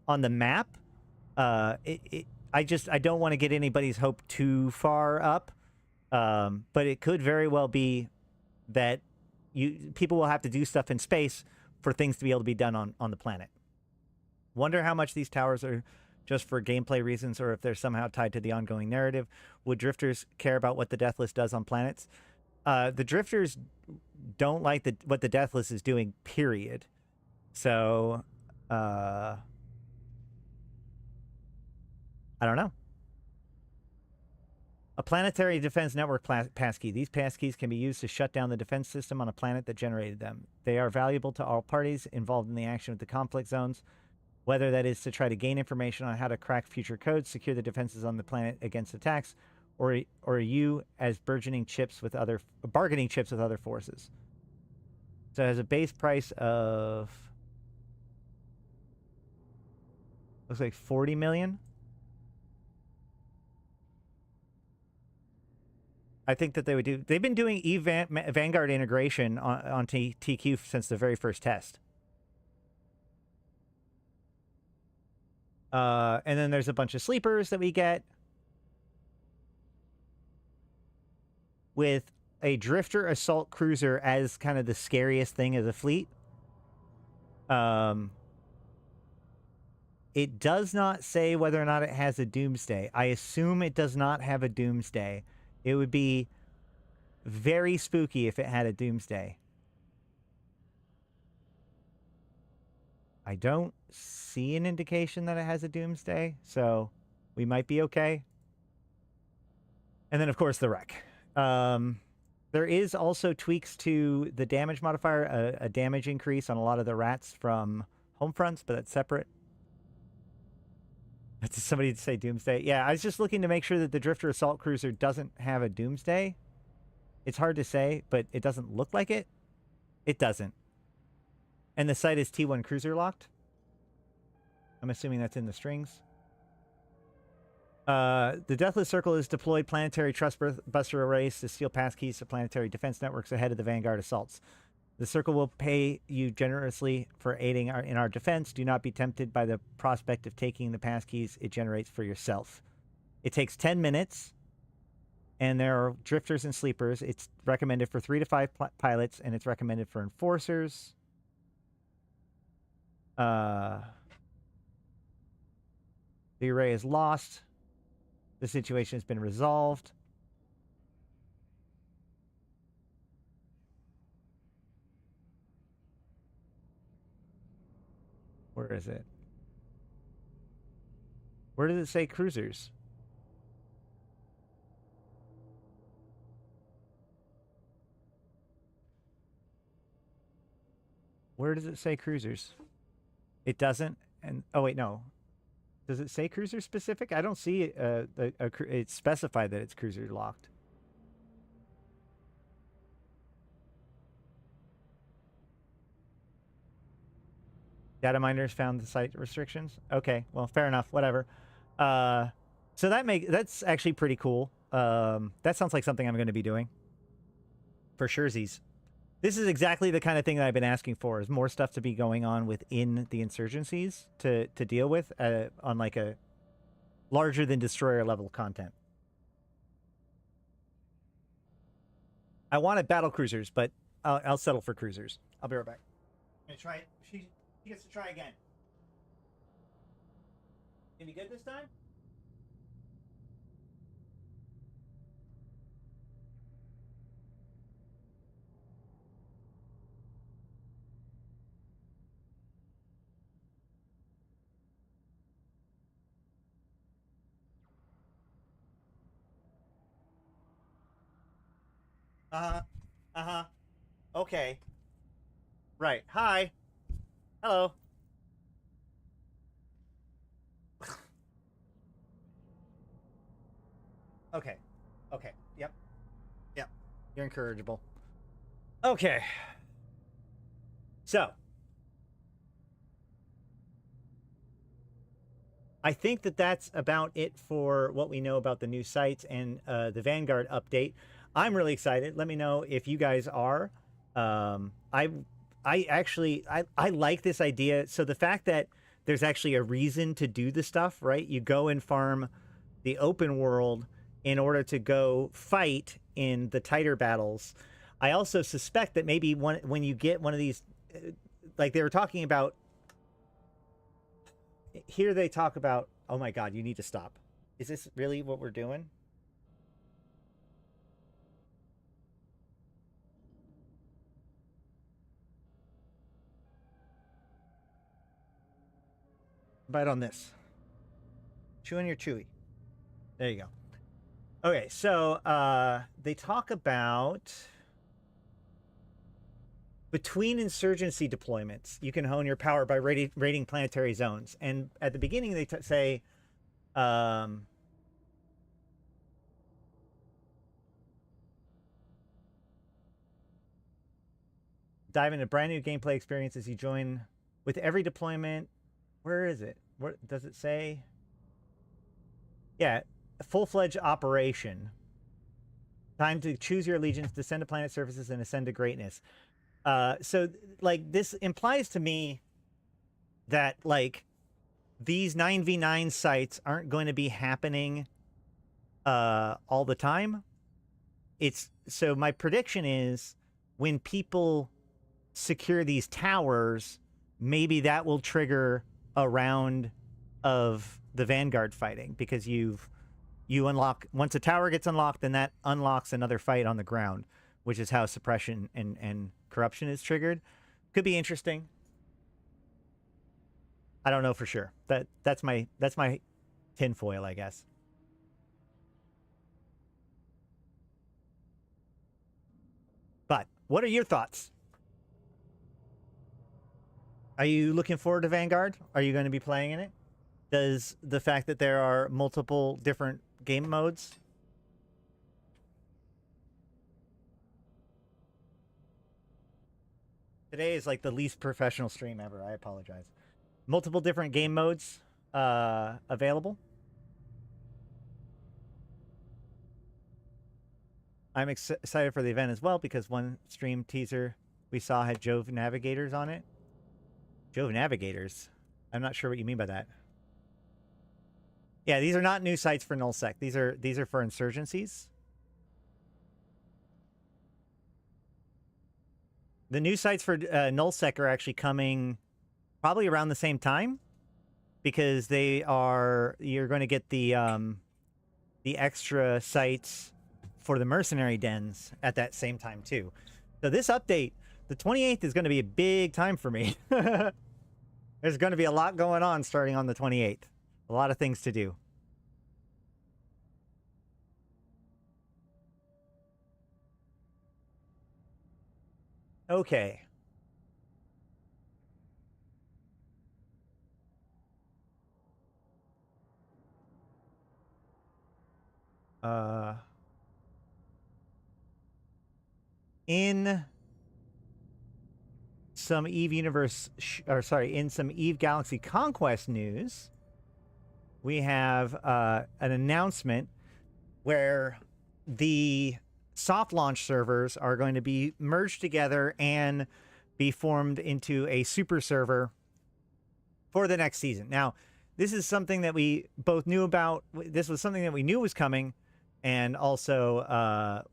B: the map. I don't want to get anybody's hope too far up, but it could very well be that people will have to do stuff in space for things to be able to be done on the planet. Wonder how much these towers are just for gameplay reasons, or if they're somehow tied to the ongoing narrative. Would drifters care about what the Deathless does on planets? The drifters don't like what the Deathless is doing, period. So, I don't know. A planetary defense network passkey. These passkeys can be used to shut down the defense system on a planet that generated them. They are valuable to all parties involved in the action of the conflict zones, whether that is to try to gain information on how to crack future codes, secure the defenses on the planet against attacks, or you as bargaining chips with other forces. So it has a base price of, looks like 40 million. I think that they would do. They've been doing Vanguard integration on TQ since the very first test. And then there's a bunch of sleepers that we get with a drifter assault cruiser as kind of the scariest thing of the fleet. It does not say whether or not it has a doomsday. I assume it does not have a doomsday. It would be very spooky if it had a doomsday. I don't see an indication that it has a doomsday, so we might be okay. And then, of course, the wreck. There is also tweaks to the damage modifier, a damage increase on a lot of the rats from home fronts, but that's separate. That's somebody to say Doomsday. Yeah, I was just looking to make sure that the Drifter Assault Cruiser doesn't have a Doomsday. It's hard to say, but it doesn't look like it. It doesn't. And the site is T1 Cruiser locked. I'm assuming that's in the strings. The Deathless Circle is deployed planetary trust buster arrays to steal passkeys to planetary defense networks ahead of the Vanguard assaults. The Circle will pay you generously for aiding in our defense. Do not be tempted by the prospect of taking the passkeys it generates for yourself. It takes 10 minutes, and there are drifters and sleepers. It's recommended for 3 to 5 pilots, and it's recommended for enforcers. The array is lost. The situation has been resolved. Where is it? Where does it say cruisers? Where does it say cruisers? It doesn't. And oh wait, no. Does it say cruiser specific? I don't see it's specified that it's cruiser locked. Data miners found the site restrictions. Okay, well, fair enough. Whatever. So that's actually pretty cool. That sounds like something I'm going to be doing for surezies. This is exactly the kind of thing that I've been asking for, is more stuff to be going on within the insurgencies to deal with on like a larger than destroyer level content. I wanted battle cruisers, but I'll settle for cruisers. I'll be right back. I'm gonna try it. She gets to try again. Can you get this time? Okay. Right. Hi. Hello. Okay. Okay. Yep. Yep. You're incorrigible. Okay. So. I think that that's about it for what we know about the new sites and the Vanguard update. I'm really excited. Let me know if you guys are. I like this idea. So the fact that there's actually a reason to do the stuff, right? You go and farm the open world in order to go fight in the tighter battles. I also suspect that maybe when you get one of these, like they were talking about, here they talk about, oh my God, you need to stop. Is this really what we're doing? Bite on this. Chew on your chewy. There you go. Okay, so they talk about between insurgency deployments, you can hone your power by raiding planetary zones. And at the beginning, they say, dive into brand new gameplay experiences you join with every deployment. Where is it? What does it say? Yeah, full-fledged operation. Time to choose your allegiance, descend to planet surfaces, and ascend to greatness. So, like, this implies to me that, like, these 9v9 sites aren't going to be happening all the time. So my prediction is when people secure these towers, maybe that will trigger a round of the Vanguard fighting, because you unlock, once a tower gets unlocked, then that unlocks another fight on the ground, which is how suppression and corruption is triggered. Could be interesting. I don't know for sure. That's my tinfoil, I guess. But what are your thoughts? Are you looking forward to Vanguard? Are you going to be playing in it? Does the fact that there are multiple different game modes? Today is like the least professional stream ever. I apologize. Multiple different game modes available. I'm excited for the event as well because one stream teaser we saw had Jove Navigators on it. Jove Navigators? I'm not sure what you mean by that. Yeah, these are not new sites for nullsec. These are for insurgencies. The new sites for nullsec are actually coming probably around the same time because you're going to get the extra sites for the mercenary dens at that same time too. So this update, the 28th, is going to be a big time for me. There's going to be a lot going on starting on the 28th. A lot of things to do. Okay. In some Eve Universe, in some Eve Galaxy Conquest news, we have an announcement where the soft launch servers are going to be merged together and be formed into a super server for the next season. Now, this is something that we both knew about. This was something that we knew was coming, and also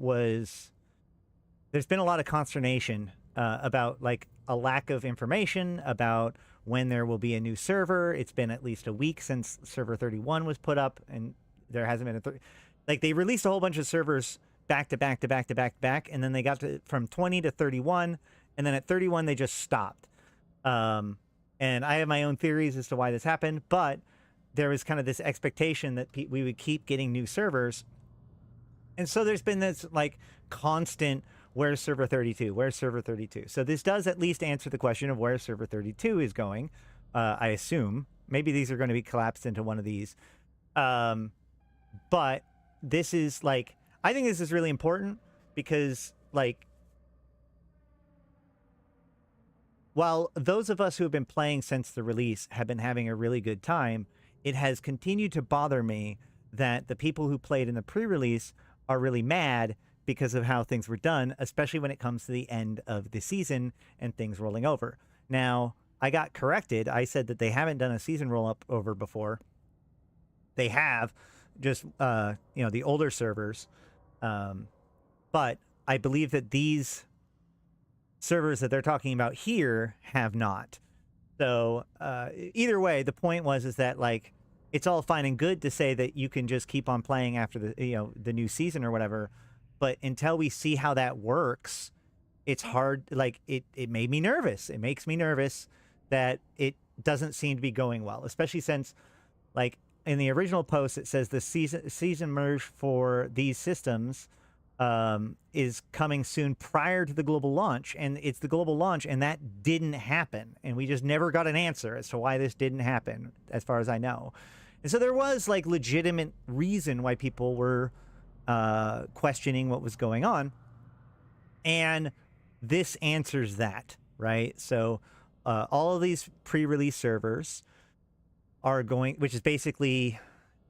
B: there's been a lot of consternation about like a lack of information about when there will be a new server. It's been at least a week since server 31 was put up, and there hasn't been like they released a whole bunch of servers back to back to back to back to back, and then they got to from 20 to 31, and then at 31 they just stopped. And I have my own theories as to why this happened, but there was kind of this expectation that we would keep getting new servers, and so there's been this like constant, where's server 32? Where's server 32? So this does at least answer the question of where server 32 is going. I assume maybe these are going to be collapsed into one of these. But this is like, I think this is really important because like, while those of us who have been playing since the release have been having a really good time, it has continued to bother me that the people who played in the pre-release are really mad because of how things were done, especially when it comes to the end of the season and things rolling over. Now, I got corrected. I said that they haven't done a season roll-up over before. They have, just, the older servers. But I believe that these servers that they're talking about here have not. So either way, the point is that, like, it's all fine and good to say that you can just keep on playing after the new season or whatever. But until we see how that works, it's hard. Like, it made me nervous. It makes me nervous that it doesn't seem to be going well, especially since, like, in the original post, it says the season merge for these systems is coming soon prior to the global launch. And it's the global launch, and that didn't happen. And we just never got an answer as to why this didn't happen, as far as I know. And so there was, like, legitimate reason why people were questioning what was going on, and this answers that, right? So all of these pre-release servers are going, which is basically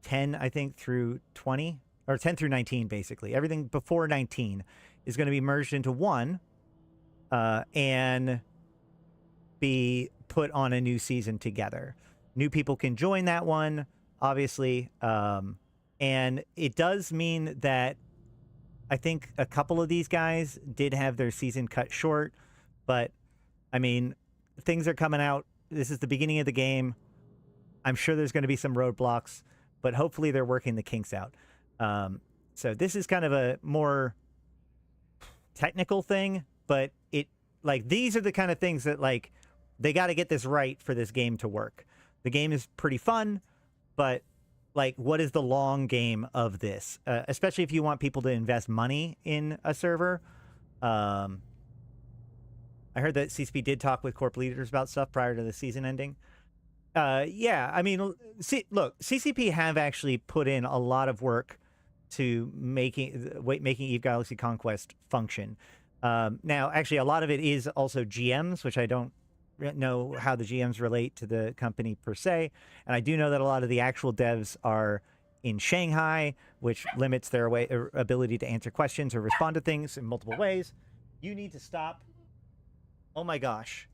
B: 10, I think, through 20, or 10 through 19, basically. Everything before 19 is going to be merged into one and be put on a new season together. New people can join that one, obviously. And it does mean that I think a couple of these guys did have their season cut short, but I mean, things are coming out. This is the beginning of the game. I'm sure there's going to be some roadblocks, but hopefully they're working the kinks out. So this is kind of a more technical thing, but these are the kind of things that, like, they got to get this right for this game to work. The game is pretty fun, but like, what is the long game of this? Especially if you want people to invest money in a server. I I heard that CCP did talk with corp leaders about stuff prior to the season ending. Yeah, I mean, look, CCP have actually put in a lot of work to making Eve Galaxy Conquest function. Now, actually, a lot of it is also GMs, which I don't know how the GMs relate to the company per se. And I do know that a lot of the actual devs are in Shanghai, which limits their ability to answer questions or respond to things in multiple ways. You need to stop. Oh my gosh.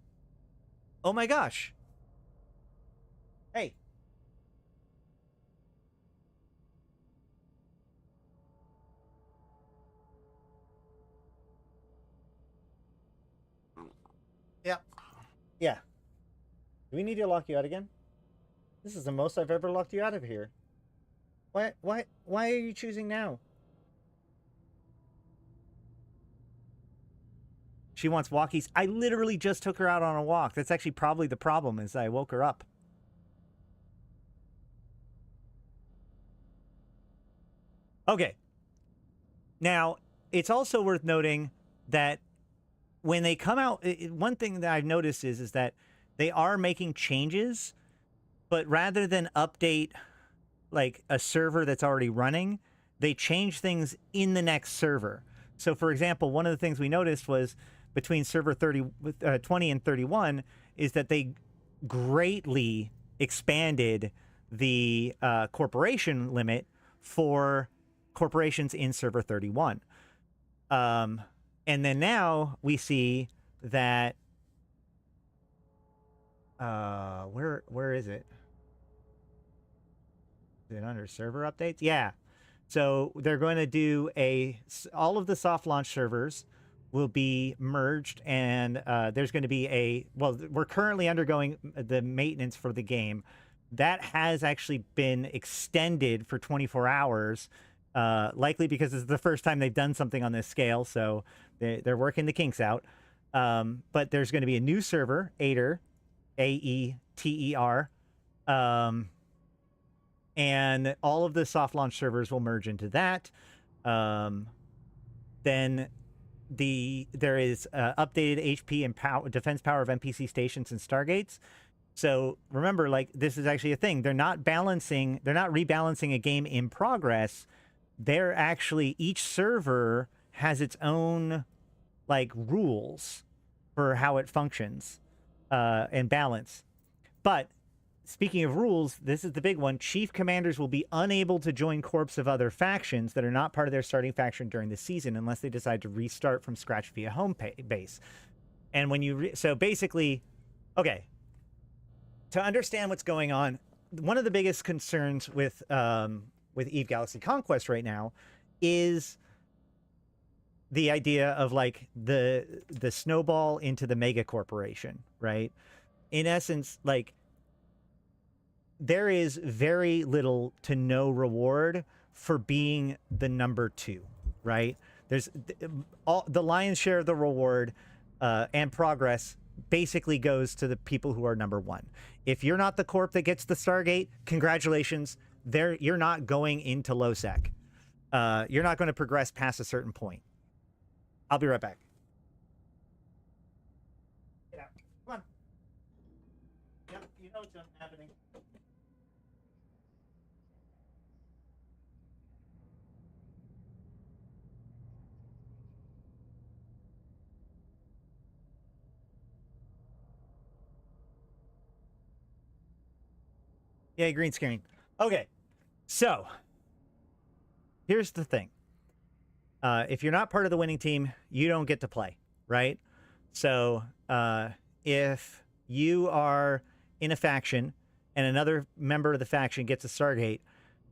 B: Oh my gosh. Hey. Yeah. Yeah. Do we need to lock you out again? This is the most I've ever locked you out of here. Why are you choosing now? She wants walkies. I literally just took her out on a walk. That's actually probably the problem, is I woke her up. Okay. Now, it's also worth noting that when they come out, one thing that I've noticed is that they are making changes, but rather than update like a server that's already running, they change things in the next server. So, for example, one of the things we noticed was between server 20 and 31 is that they greatly expanded the corporation limit for corporations in server 31. And then now we see that where is it? Is it under server updates? Yeah. So they're going to do all of the soft launch servers will be merged, and there's going to be we're currently undergoing the maintenance for the game. That has actually been extended for 24 hours, likely because this is the first time they've done something on this scale, so they're working the kinks out. But there's going to be a new server, Aether, AETER, and all of the soft launch servers will merge into that. Then there is updated HP and defense power of NPC stations and stargates. So remember, like, this is actually a thing. They're not rebalancing a game in progress. They're actually, each server has its own like rules for how it functions and balance. But speaking of rules, this is the big one. Chief commanders will be unable to join corps of other factions that are not part of their starting faction during the season unless they decide to restart from scratch via home base. And when you so basically, okay, to understand what's going on, one of the biggest concerns with Eve Galaxy Conquest right now is the idea of like the snowball into the mega corporation, right? In essence, like, there is very little to no reward for being the number 2, right? There's the lion's share of the reward and progress basically goes to the people who are number 1. If you're not the corp that gets the Stargate, congratulations, you're not going into LOSEC. You're not going to progress past a certain point. I'll be right back. Get out. Come on. Yep, you know what's happening. Yeah, green screen. Okay, so here's the thing. If you're not part of the winning team, you don't get to play, right? So if you are in a faction and another member of the faction gets a Stargate,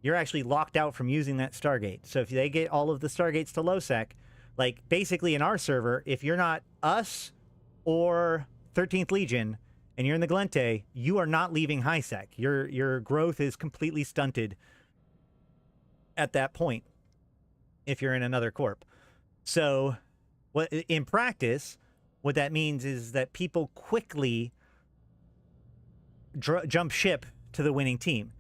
B: you're actually locked out from using that Stargate. So if they get all of the Stargates to LOSEC, like basically in our server, if you're not us or 13th Legion, and you're in the Glente, you are not leaving HiSec. Your growth is completely stunted at that point if you're in another corp. So in practice, what that means is that people quickly jump ship to the winning team.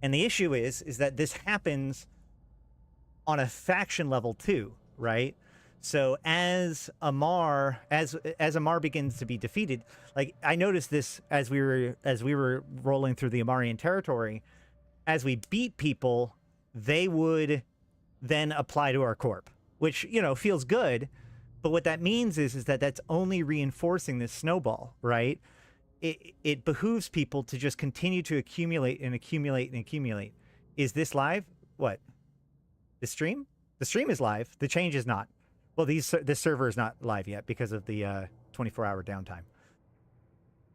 B: And the issue is that this happens on a faction level too, right? So as Amar begins to be defeated, like I noticed this as we were rolling through the Amarian territory, as we beat people, they would then apply to our corp, which, you know, feels good. But what that means is that that's only reinforcing this snowball, right? It behooves people to just continue to accumulate and accumulate and accumulate. Is this live? What? The stream? The stream is live. The change is not. Well, this server is not live yet because of the 24-hour downtime.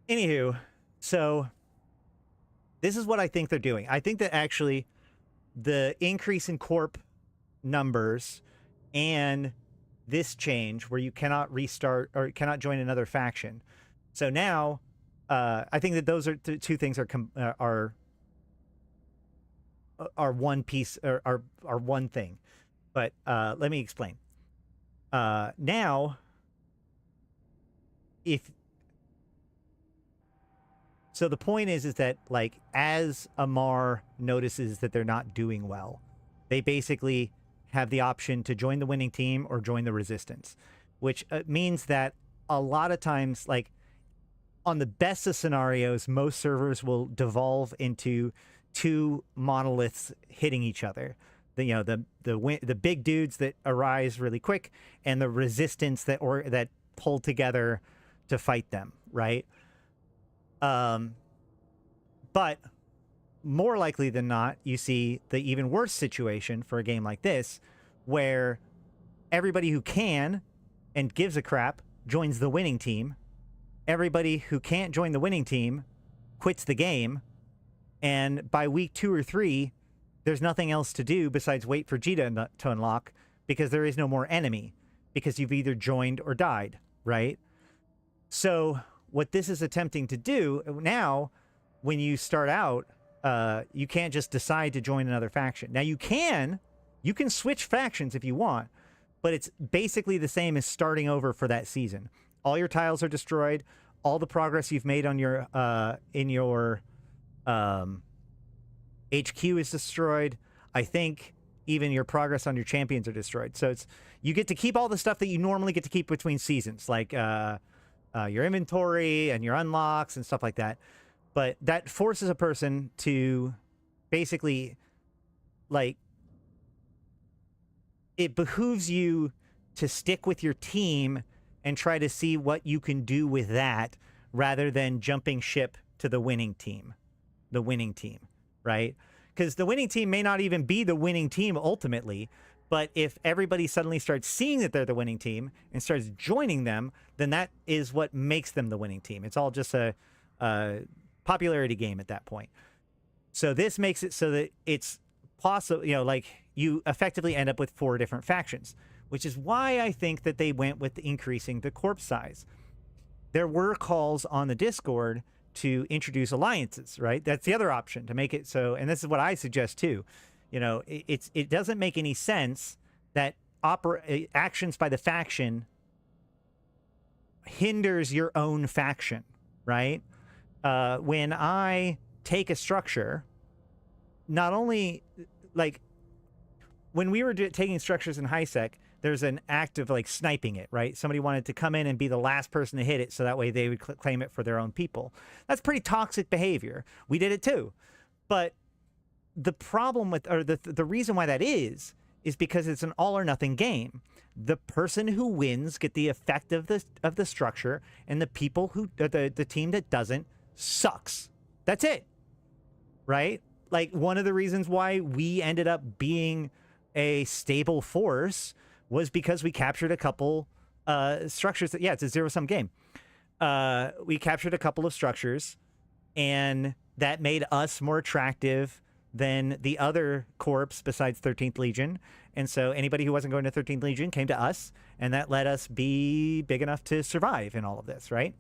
B: Anywho, so this is what I think they're doing. I think that actually the increase in corp numbers and this change where you cannot restart or cannot join another faction. So now, I think that those are two things are one piece or are one thing. But let me explain. Now, so the point is that, like, as Amar notices that they're not doing well, they basically have the option to join the winning team or join the resistance, which means that a lot of times, like, on the best of scenarios, most servers will devolve into two monoliths hitting each other. The big dudes that arise really quick, and the resistance that pull together to fight them, right? But more likely than not, you see the even worse situation for a game like this, where everybody who can and gives a crap joins the winning team. Everybody who can't join the winning team quits the game, and by week 2 or 3, there's nothing else to do besides wait for G to unlock, because there is no more enemy, because you've either joined or died, right? So what this is attempting to do now, when you start out, you can't just decide to join another faction. Now you can switch factions if you want, but it's basically the same as starting over for that season. All your tiles are destroyed. All the progress you've made on your in your HQ is destroyed. I think even your progress on your champions are destroyed. So you get to keep all the stuff that you normally get to keep between seasons, like your inventory and your unlocks and stuff like that. But that forces a person to basically, like, it behooves you to stick with your team and try to see what you can do with that, rather than jumping ship to the winning team, right? Because the winning team may not even be the winning team ultimately, but if everybody suddenly starts seeing that they're the winning team and starts joining them, then that is what makes them the winning team. It's all just a popularity game at that point. So this makes it so that it's possible, like, you effectively end up with 4 different factions, which is why I think that they went with increasing the corpse size. There were calls on the Discord to introduce alliances, right? That's the other option, to make it so, and this is what I suggest too. It doesn't make any sense that actions by the faction hinders your own faction, right? When I take a structure, not only, like, when we were taking structures in HiSec, there's an act of, like, sniping it, right? Somebody wanted to come in and be the last person to hit it, so that way they would claim it for their own people. That's pretty toxic behavior. We did it too. But the problem with, or the reason why that is because it's an all or nothing game. The person who wins get the effect of the structure, and the people who, the team that doesn't, sucks. That's it, right? Like, one of the reasons why we ended up being a stable force was because we captured a couple structures that, it's a zero-sum game. We captured a couple of structures, and that made us more attractive than the other corps besides 13th Legion. And so anybody who wasn't going to 13th Legion came to us, and that let us be big enough to survive in all of this, right?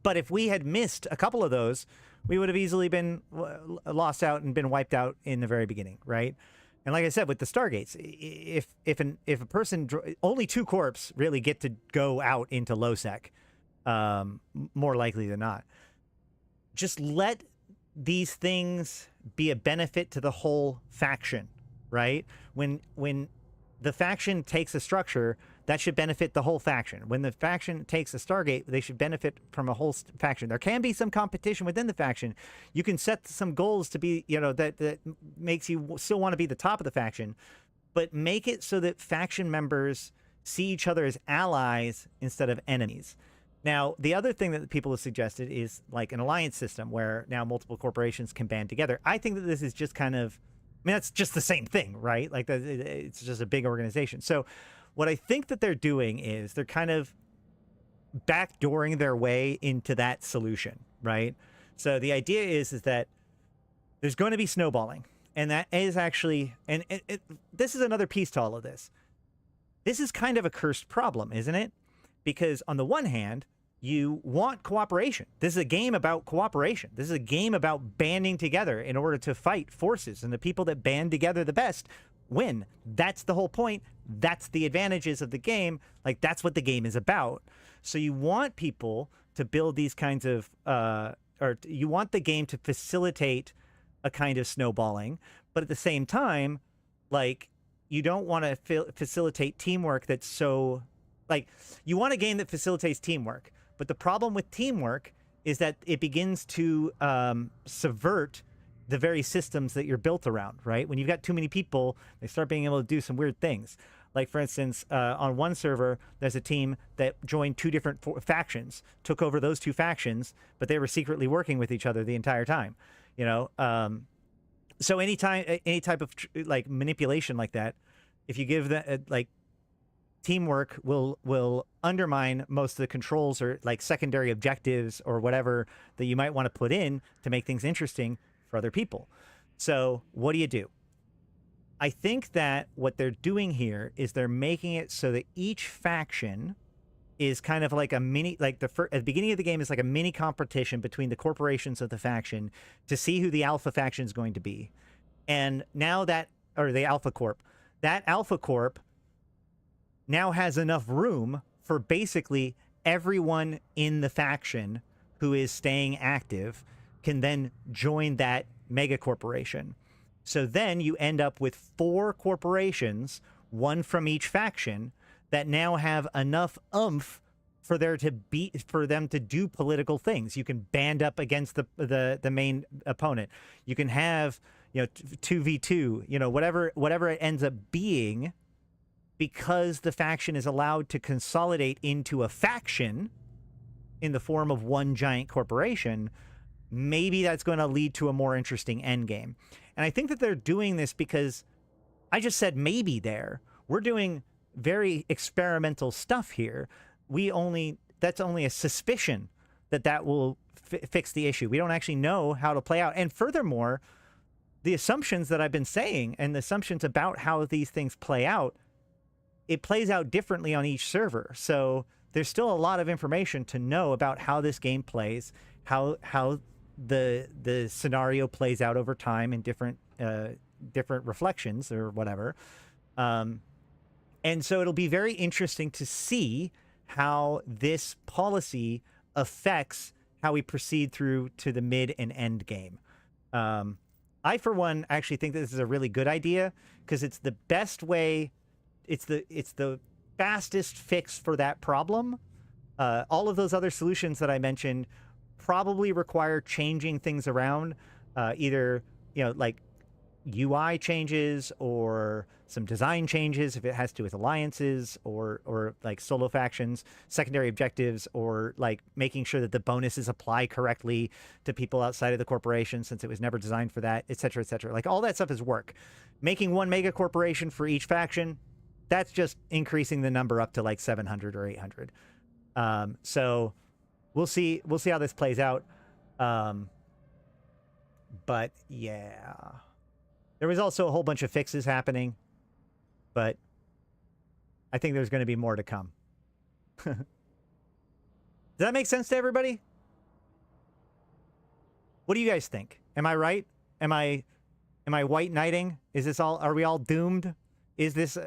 B: But if we had missed a couple of those, we would have easily been lost out and been wiped out in the very beginning, right? And like I said, with the Stargates, if a person, only 2 corps really get to go out into low-sec, more likely than not. Just let these things be a benefit to the whole faction, right? When the faction takes a structure, that should benefit the whole faction. When the faction takes a Stargate, they should benefit from a whole faction. There can be some competition within the faction. You can set some goals to be, that makes you still want to be the top of the faction, but make it so that faction members see each other as allies instead of enemies. Now, the other thing that people have suggested is like an alliance system where now multiple corporations can band together. I think that this is just kind of, that's just the same thing, right? Like it's just a big organization. So what I think that they're doing is they're kind of backdooring their way into that solution, right? So the idea is that there's going to be snowballing. And that is actually, and this is another piece to all of this. This is kind of a cursed problem, isn't it? Because on the one hand, you want cooperation. This is a game about cooperation. This is a game about banding together in order to fight forces. And the people that band together the best win. That's the whole point. That's the advantages of the game. Like, that's what the game is about. So you want people to build these kinds of, or you want the game to facilitate a kind of snowballing. But at the same time, like, you don't want to facilitate teamwork that's so... Like, you want a game that facilitates teamwork, but the problem with teamwork is that it begins to subvert the very systems that you're built around, right? When you've got too many people, they start being able to do some weird things. Like, for instance, on one server, there's a team that joined two different factions, took over those two factions, but they were secretly working with each other the entire time, So any type of like manipulation like that, if you give that like teamwork will undermine most of the controls or like secondary objectives or whatever that you might want to put in to make things interesting for other people. So what do? I think that what they're doing here is they're making it so that each faction is kind of like a mini, like at the beginning of the game is like a mini competition between the corporations of the faction to see who the alpha faction is going to be. And now that, or the alpha corp, that alpha corp now has enough room for basically everyone in the faction who is staying active can then join that mega corporation. So then you end up with 4 corporations, one from each faction, that now have enough oomph for them to do political things. You can band up against the main opponent. You can have 2v2, whatever it ends up being, because the faction is allowed to consolidate into a faction in the form of one giant corporation. Maybe that's going to lead to a more interesting end game. And I think that they're doing this because I just said maybe there. We're doing very experimental stuff here. That's only a suspicion that will fix the issue. We don't actually know how to play out. And furthermore, the assumptions that I've been saying and the assumptions about how these things play out, it plays out differently on each server. So there's still a lot of information to know about how this game plays, how the scenario plays out over time in different reflections or whatever. And so it'll be very interesting to see how this policy affects how we proceed through to the mid and end game. I, for one, actually think that this is a really good idea because it's the best way. It's the fastest fix for that problem. All of those other solutions that I mentioned probably require changing things around, either like UI changes or some design changes if it has to do with alliances or like solo factions, secondary objectives, or like making sure that the bonuses apply correctly to people outside of the corporation since it was never designed for that, et cetera, et cetera. Like all that stuff is work. Making one mega corporation for each faction, that's just increasing the number up to like 700 or 800. So we'll see how this plays out. But yeah, there was also a whole bunch of fixes happening, but I think there's going to be more to come. Does that make sense to everybody? What do you guys think? Am I right? Am I white knighting? Is this all? Are we all doomed? Is this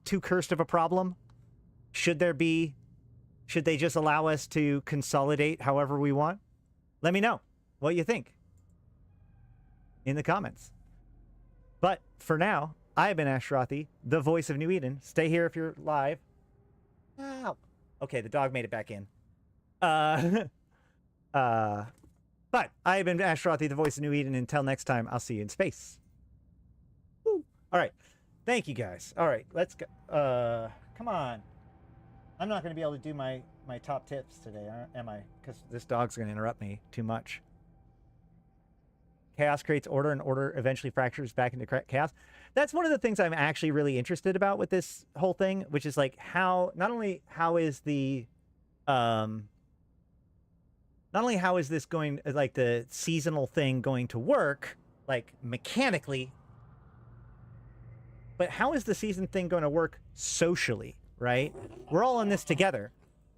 B: too cursed of a problem? Should they just allow us to consolidate however we want? Let me know what you think in the comments. But for now, I have been Ashrathi, the voice of New Eden. Stay here if you're live. Ow. Okay, the dog made it back in. But I've been Ashrothi, the voice of New Eden. Until next time, I'll see you in space. Woo. All right. Thank you, guys. All right, let's go. Come on. I'm not going to be able to do my top tips today, am I? Because this dog's going to interrupt me too much. Chaos creates order, and order eventually fractures back into chaos. That's one of the things I'm actually really interested about with this whole thing, which is like how not only how is this going, like the seasonal thing going to work, like mechanically, but how is the season thing going to work socially, right? We're all in this together.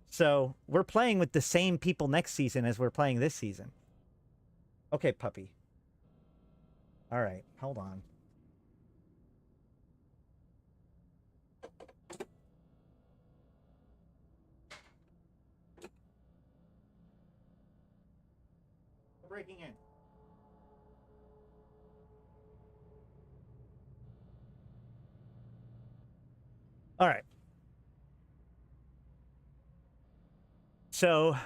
B: So we're playing with the same people next season as we're playing this season. Okay, puppy. All right, hold on. Breaking in. All right. So,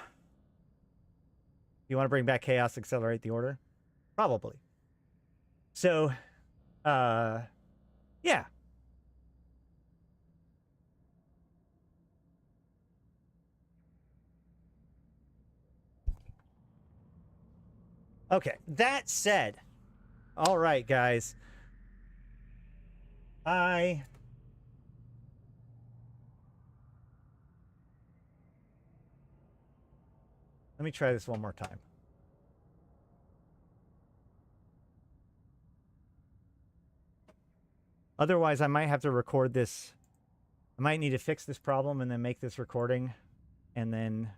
B: you want to bring back chaos, accelerate the order? Probably. So, yeah. Okay, that said, all right, guys. Let me try this one more time. Otherwise, I might have to record this. I might need to fix this problem and then make this recording and then,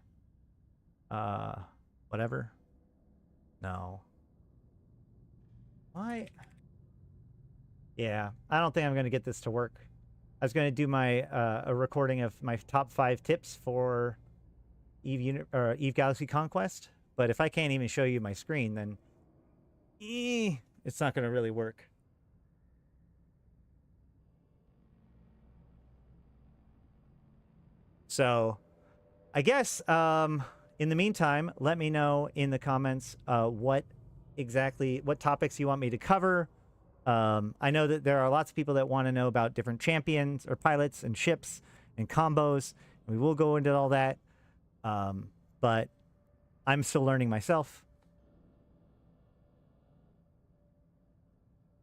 B: whatever. No. Why? Yeah, I don't think I'm going to get this to work. I was going to do my, a recording of my top 5 tips for Eve Galaxy Conquest, but if I can't even show you my screen, then it's not going to really work. So, I guess in the meantime, let me know in the comments what topics you want me to cover. I know that there are lots of people that want to know about different champions or pilots and ships and combos. We will go into all that. But I'm still learning myself.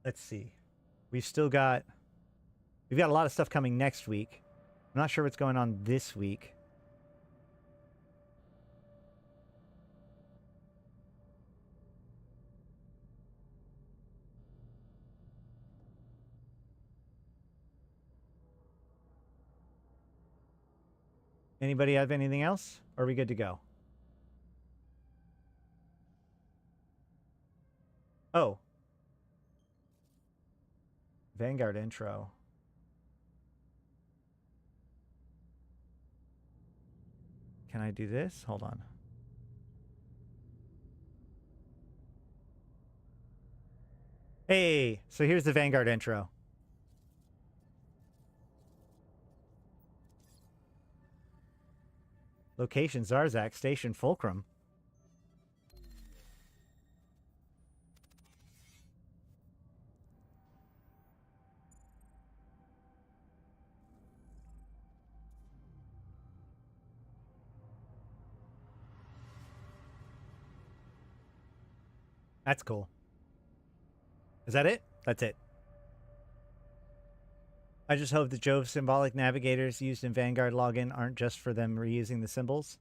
B: Let's see. We've got a lot of stuff coming next week. I'm not sure what's going on this week. Anybody have anything else? Or are we good to go? Oh. Vanguard intro. Can I do this? Hold on. Hey, so here's the Vanguard intro. Location Zarzak, Station Fulcrum. That's cool. Is that it? That's it. I just hope the Jove symbolic navigators used in Vanguard login aren't just for them reusing the symbols.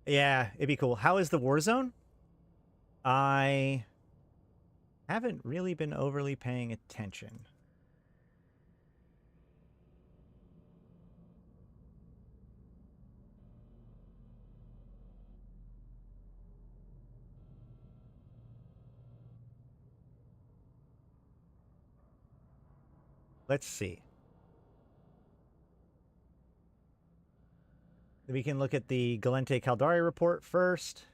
B: Yeah, it'd be cool. How is the Warzone? I haven't really been overly paying attention. Let's see. We can look at the Galente Caldari report first.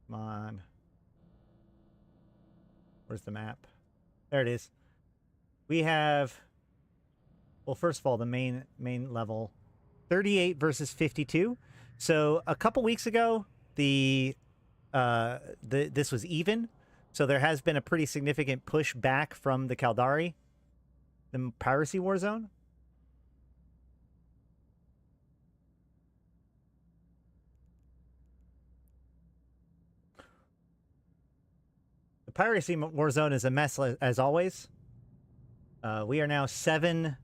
B: Come on. Where's the map? There it is. We have well, first of all, the main level, 38 versus 52. So a couple weeks ago, this was even. So there has been a pretty significant push back from the Caldari, the piracy war zone. The piracy war zone is a mess as always. We are now 7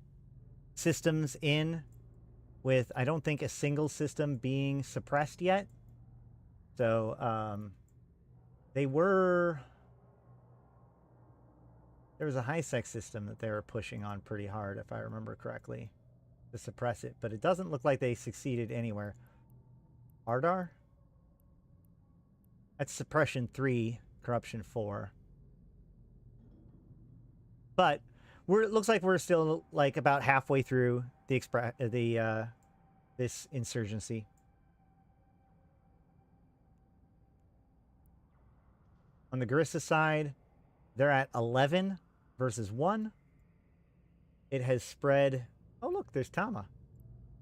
B: systems in, with I don't think a single system being suppressed yet. So there was a high-sec system that they were pushing on pretty hard, if I remember correctly, to suppress it, but it doesn't look like they succeeded anywhere. Ardar? That's suppression 3, corruption 4. But it looks like we're still like about halfway through this insurgency. On the Garissa side, they're at 11 versus 1. It has spread. Oh, look, there's Tama.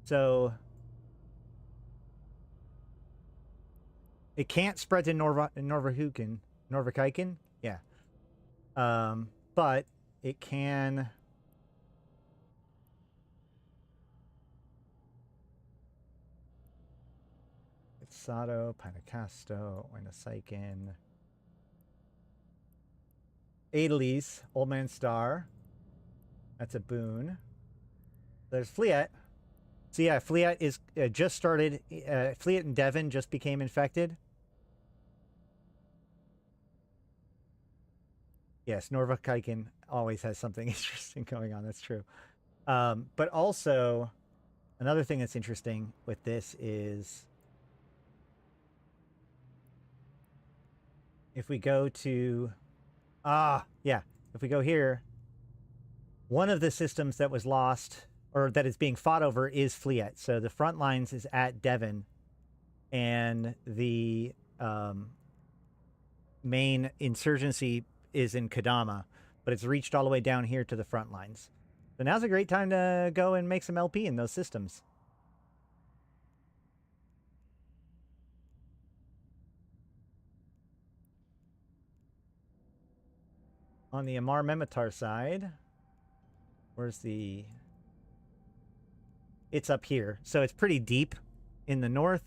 B: So it can't spread to Norvikaiken. Yeah. But it can. It's Sato, Panacasto, Oinasaiken. Adelies, Old Man Star. That's a boon. There's Fleet. So yeah, Fleet is just started. Fleet and Devon just became infected. Yes, Norvikaiken always has something interesting going on. That's true. But also, another thing that's interesting with this is if we go to... if we go here, one of the systems that was lost, or that is being fought over, is Fleet. So the front lines is at Devon, and the main insurgency is in Kadama, but it's reached all the way down here to the front lines. So now's a great time to go and make some LP in those systems. On the Amar Memitar side, where's the... It's up here. So it's pretty deep in the north.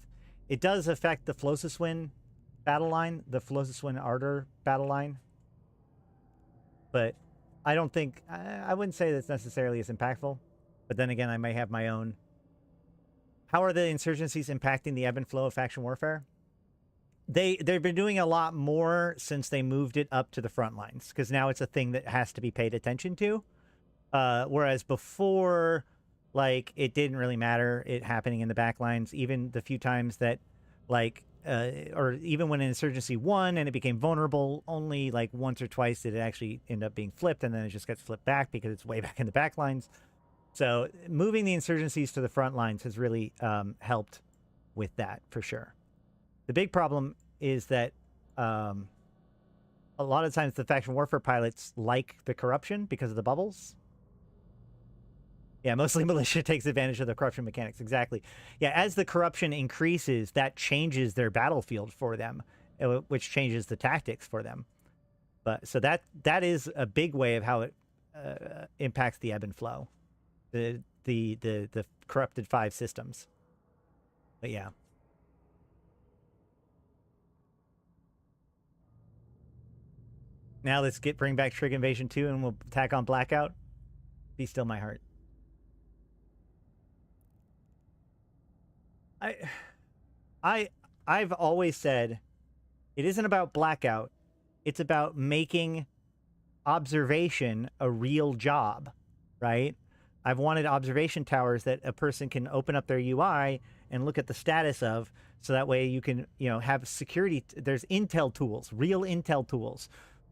B: It does affect the Flosiswin battle line, the Flosiswin Ardor battle line. But I don't think... I wouldn't say that's necessarily as impactful. But then again, I may have my own... How are the insurgencies impacting the ebb and flow of faction warfare? They've been doing a lot more since they moved it up to the front lines, because now it's a thing that has to be paid attention to. Whereas before, like, it didn't really matter it happening in the back lines. Even the few times that, like, or even when an insurgency won and it became vulnerable, only like once or twice did it actually end up being flipped, and then it just gets flipped back because it's way back in the back lines. So moving the insurgencies to the front lines has really helped with that, for sure. The big problem is that a lot of times the faction warfare pilots like the corruption because of the bubbles. Yeah, mostly militia takes advantage of the corruption mechanics. Exactly. Yeah, as the corruption increases, that changes their battlefield for them, which changes the tactics for them. But so that is a big way of how it impacts the ebb and flow, the corrupted 5 systems. But yeah. Now let's bring back Trig Invasion 2 and we'll attack on Blackout. Be still my heart. I've always said it isn't about Blackout. It's about making observation a real job, right? I've wanted observation towers that a person can open up their UI and look at the status of, so that way you can, have security. There's intel tools, real intel tools.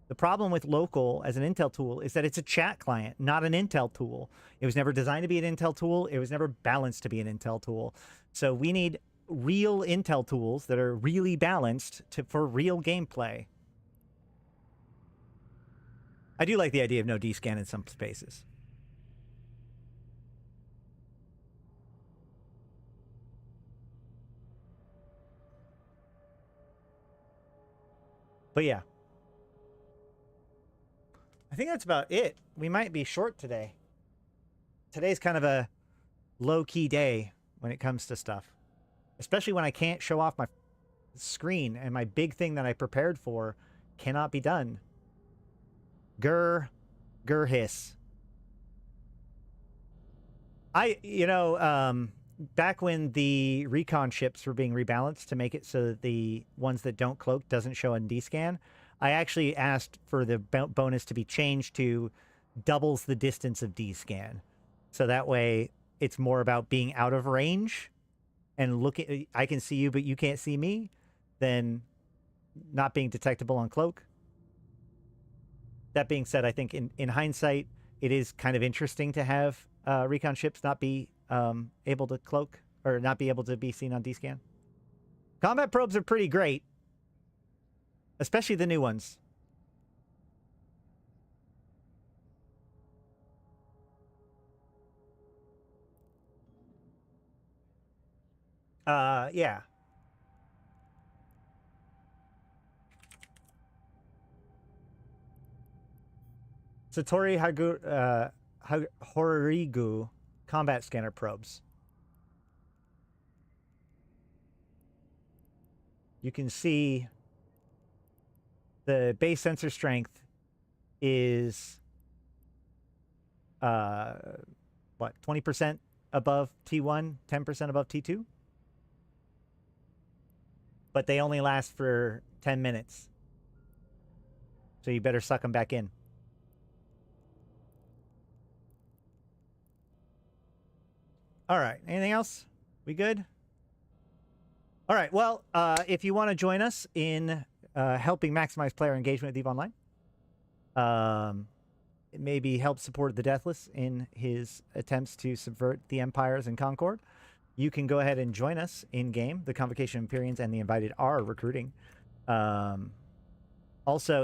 B: The problem with local as an intel tool is that it's a chat client, not an intel tool. It was never designed to be an intel tool. It was never balanced to be an intel tool. So we need real intel tools that are really balanced for real gameplay. I do like the idea of no D-scan in some spaces. But yeah. I think that's about it. We might be short today. Today's kind of a low-key day when it comes to stuff. Especially when I can't show off my screen and my big thing that I prepared for cannot be done. Grr hiss. Back when the recon ships were being rebalanced to make it so that the ones that don't cloak doesn't show in D-scan, I actually asked for the bonus to be changed to doubles the distance of D-scan. So that way it's more about being out of range and I can see you, but you can't see me, than not being detectable on cloak. That being said, I think in hindsight, it is kind of interesting to have recon ships not be able to cloak or not be able to be seen on D-scan. Combat probes are pretty great, especially the new ones. Yeah. Satori Horigu combat scanner probes. You can see the base sensor strength is what, 20% above T1, 10% above T2? But they only last for 10 minutes. So you better suck them back in. All right. Anything else? We good? All right. Well, if you want to join us in helping maximize player engagement with EVE Online, maybe help support the Deathless in his attempts to subvert the empires and Concord, you can go ahead and join us in-game. The Convocation Empyreans and the Invited are recruiting. Also,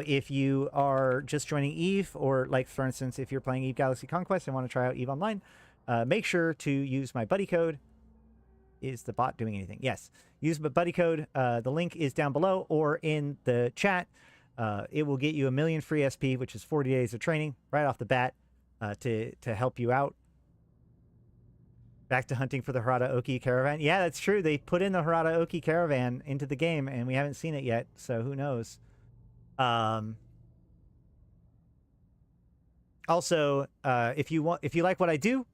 B: if you are just joining EVE, or like, for instance, if you're playing EVE Galaxy Conquest and want to try out EVE Online, make sure to use my buddy code. Is the bot doing anything? Yes. Use my buddy code. The link is down below or in the chat. It will get you 1 million free SP, which is 40 days of training right off the bat to help you out. Back to hunting for the Harada Oki caravan. Yeah, that's true. They put in the Harada Oki caravan into the game, and we haven't seen it yet, so who knows. Also, if you like what I do,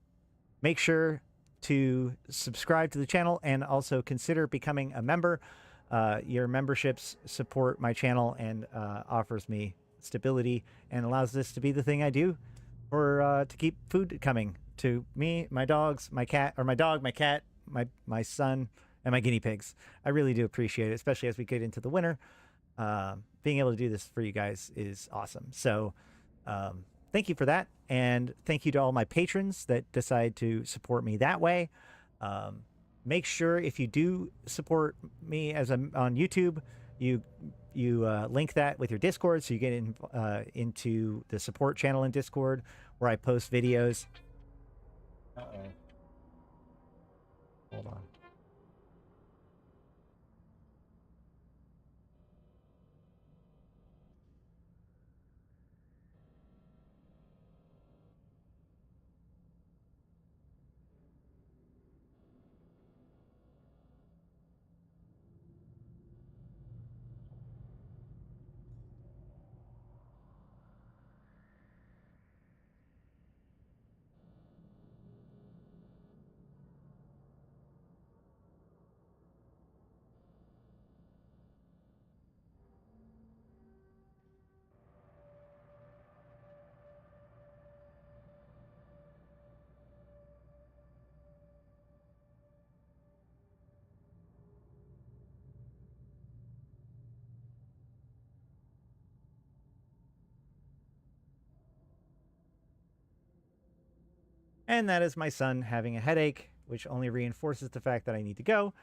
B: make sure to subscribe to the channel and also consider becoming a member. Your memberships support my channel and offers me stability and allows this to be the thing I do for to keep food coming to me, my dogs, my cat, or my dog, my cat, my son, and my guinea pigs. I really do appreciate it, especially as we get into the winter. Being able to do this for you guys is awesome. So thank you for that. And thank you to all my patrons that decide to support me that way. Make sure if you do support me as on YouTube, you link that with your Discord, so you get into the support channel in Discord where I post videos. Hold on. And that is my son having a headache, which only reinforces the fact that I need to go.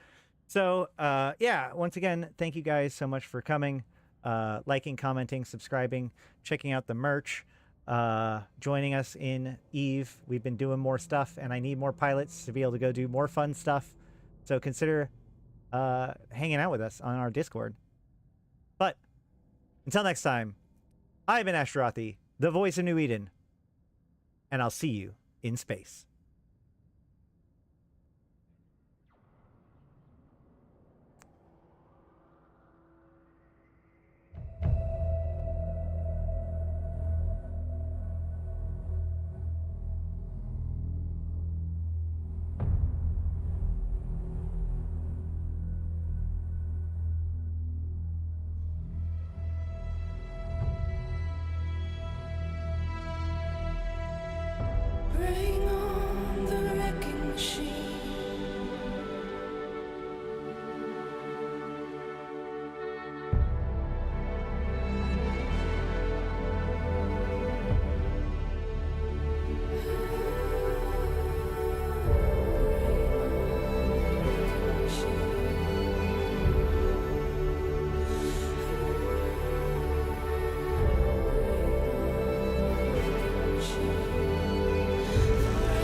B: So, yeah, once again, thank you guys so much for coming, liking, commenting, subscribing, checking out the merch, joining us in EVE. We've been doing more stuff, and I need more pilots to be able to go do more fun stuff. So consider hanging out with us on our Discord. But Until next time, I've been Ashtarothi, the voice of New Eden, and I'll see you in space.
A: Bring on the wrecking machine.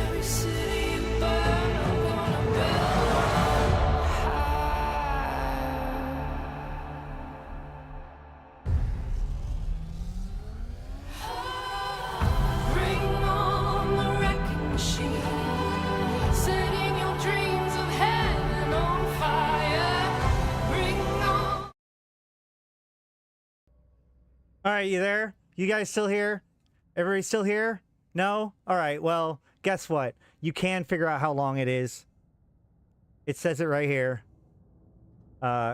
A: Every city you burn, I'm gonna build high. Bring on the wrecking machine, setting your dreams of heaven on fire. Bring on.
B: All right, you there? You guys still here? Everybody still here? No? All right, well, guess what? You can figure out how long it is. It says it right here.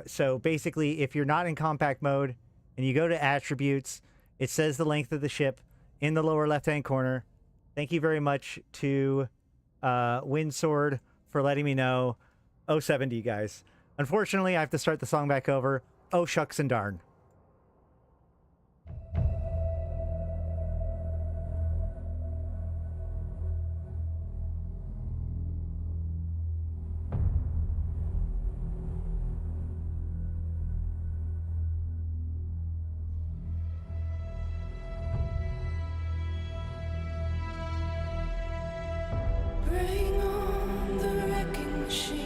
B: So basically, if you're not in compact mode and you go to attributes, it says the length of the ship in the lower left-hand corner. Thank you very much to Windsword for letting me know. 070, guys. Unfortunately, I have to start the song back over. Oh, shucks and darn.
A: Bring on the wrecking machine.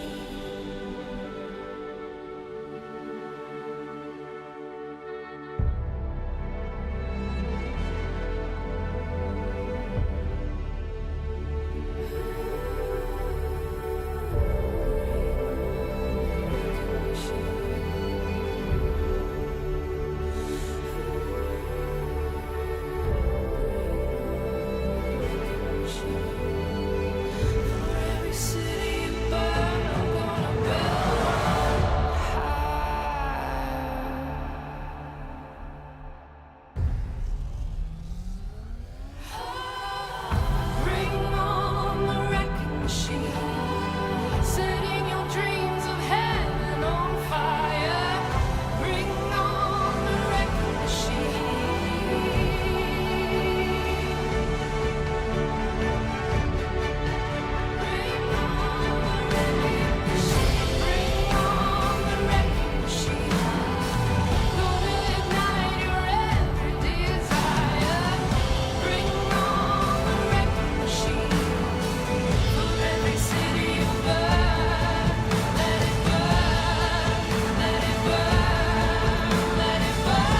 A: For every city you burn, I'm gonna build high. Bring on the wrecking machine, setting your dreams of heaven on fire. Bring on the wrecking machine. Bring on the wrecking machine. Bring on the wrecking machine. Gonna ignite your every desire. Bring on the wrecking machine. For every city you burn, let it burn, let it burn, let it burn.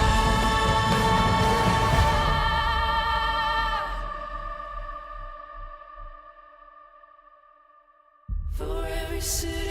A: For every city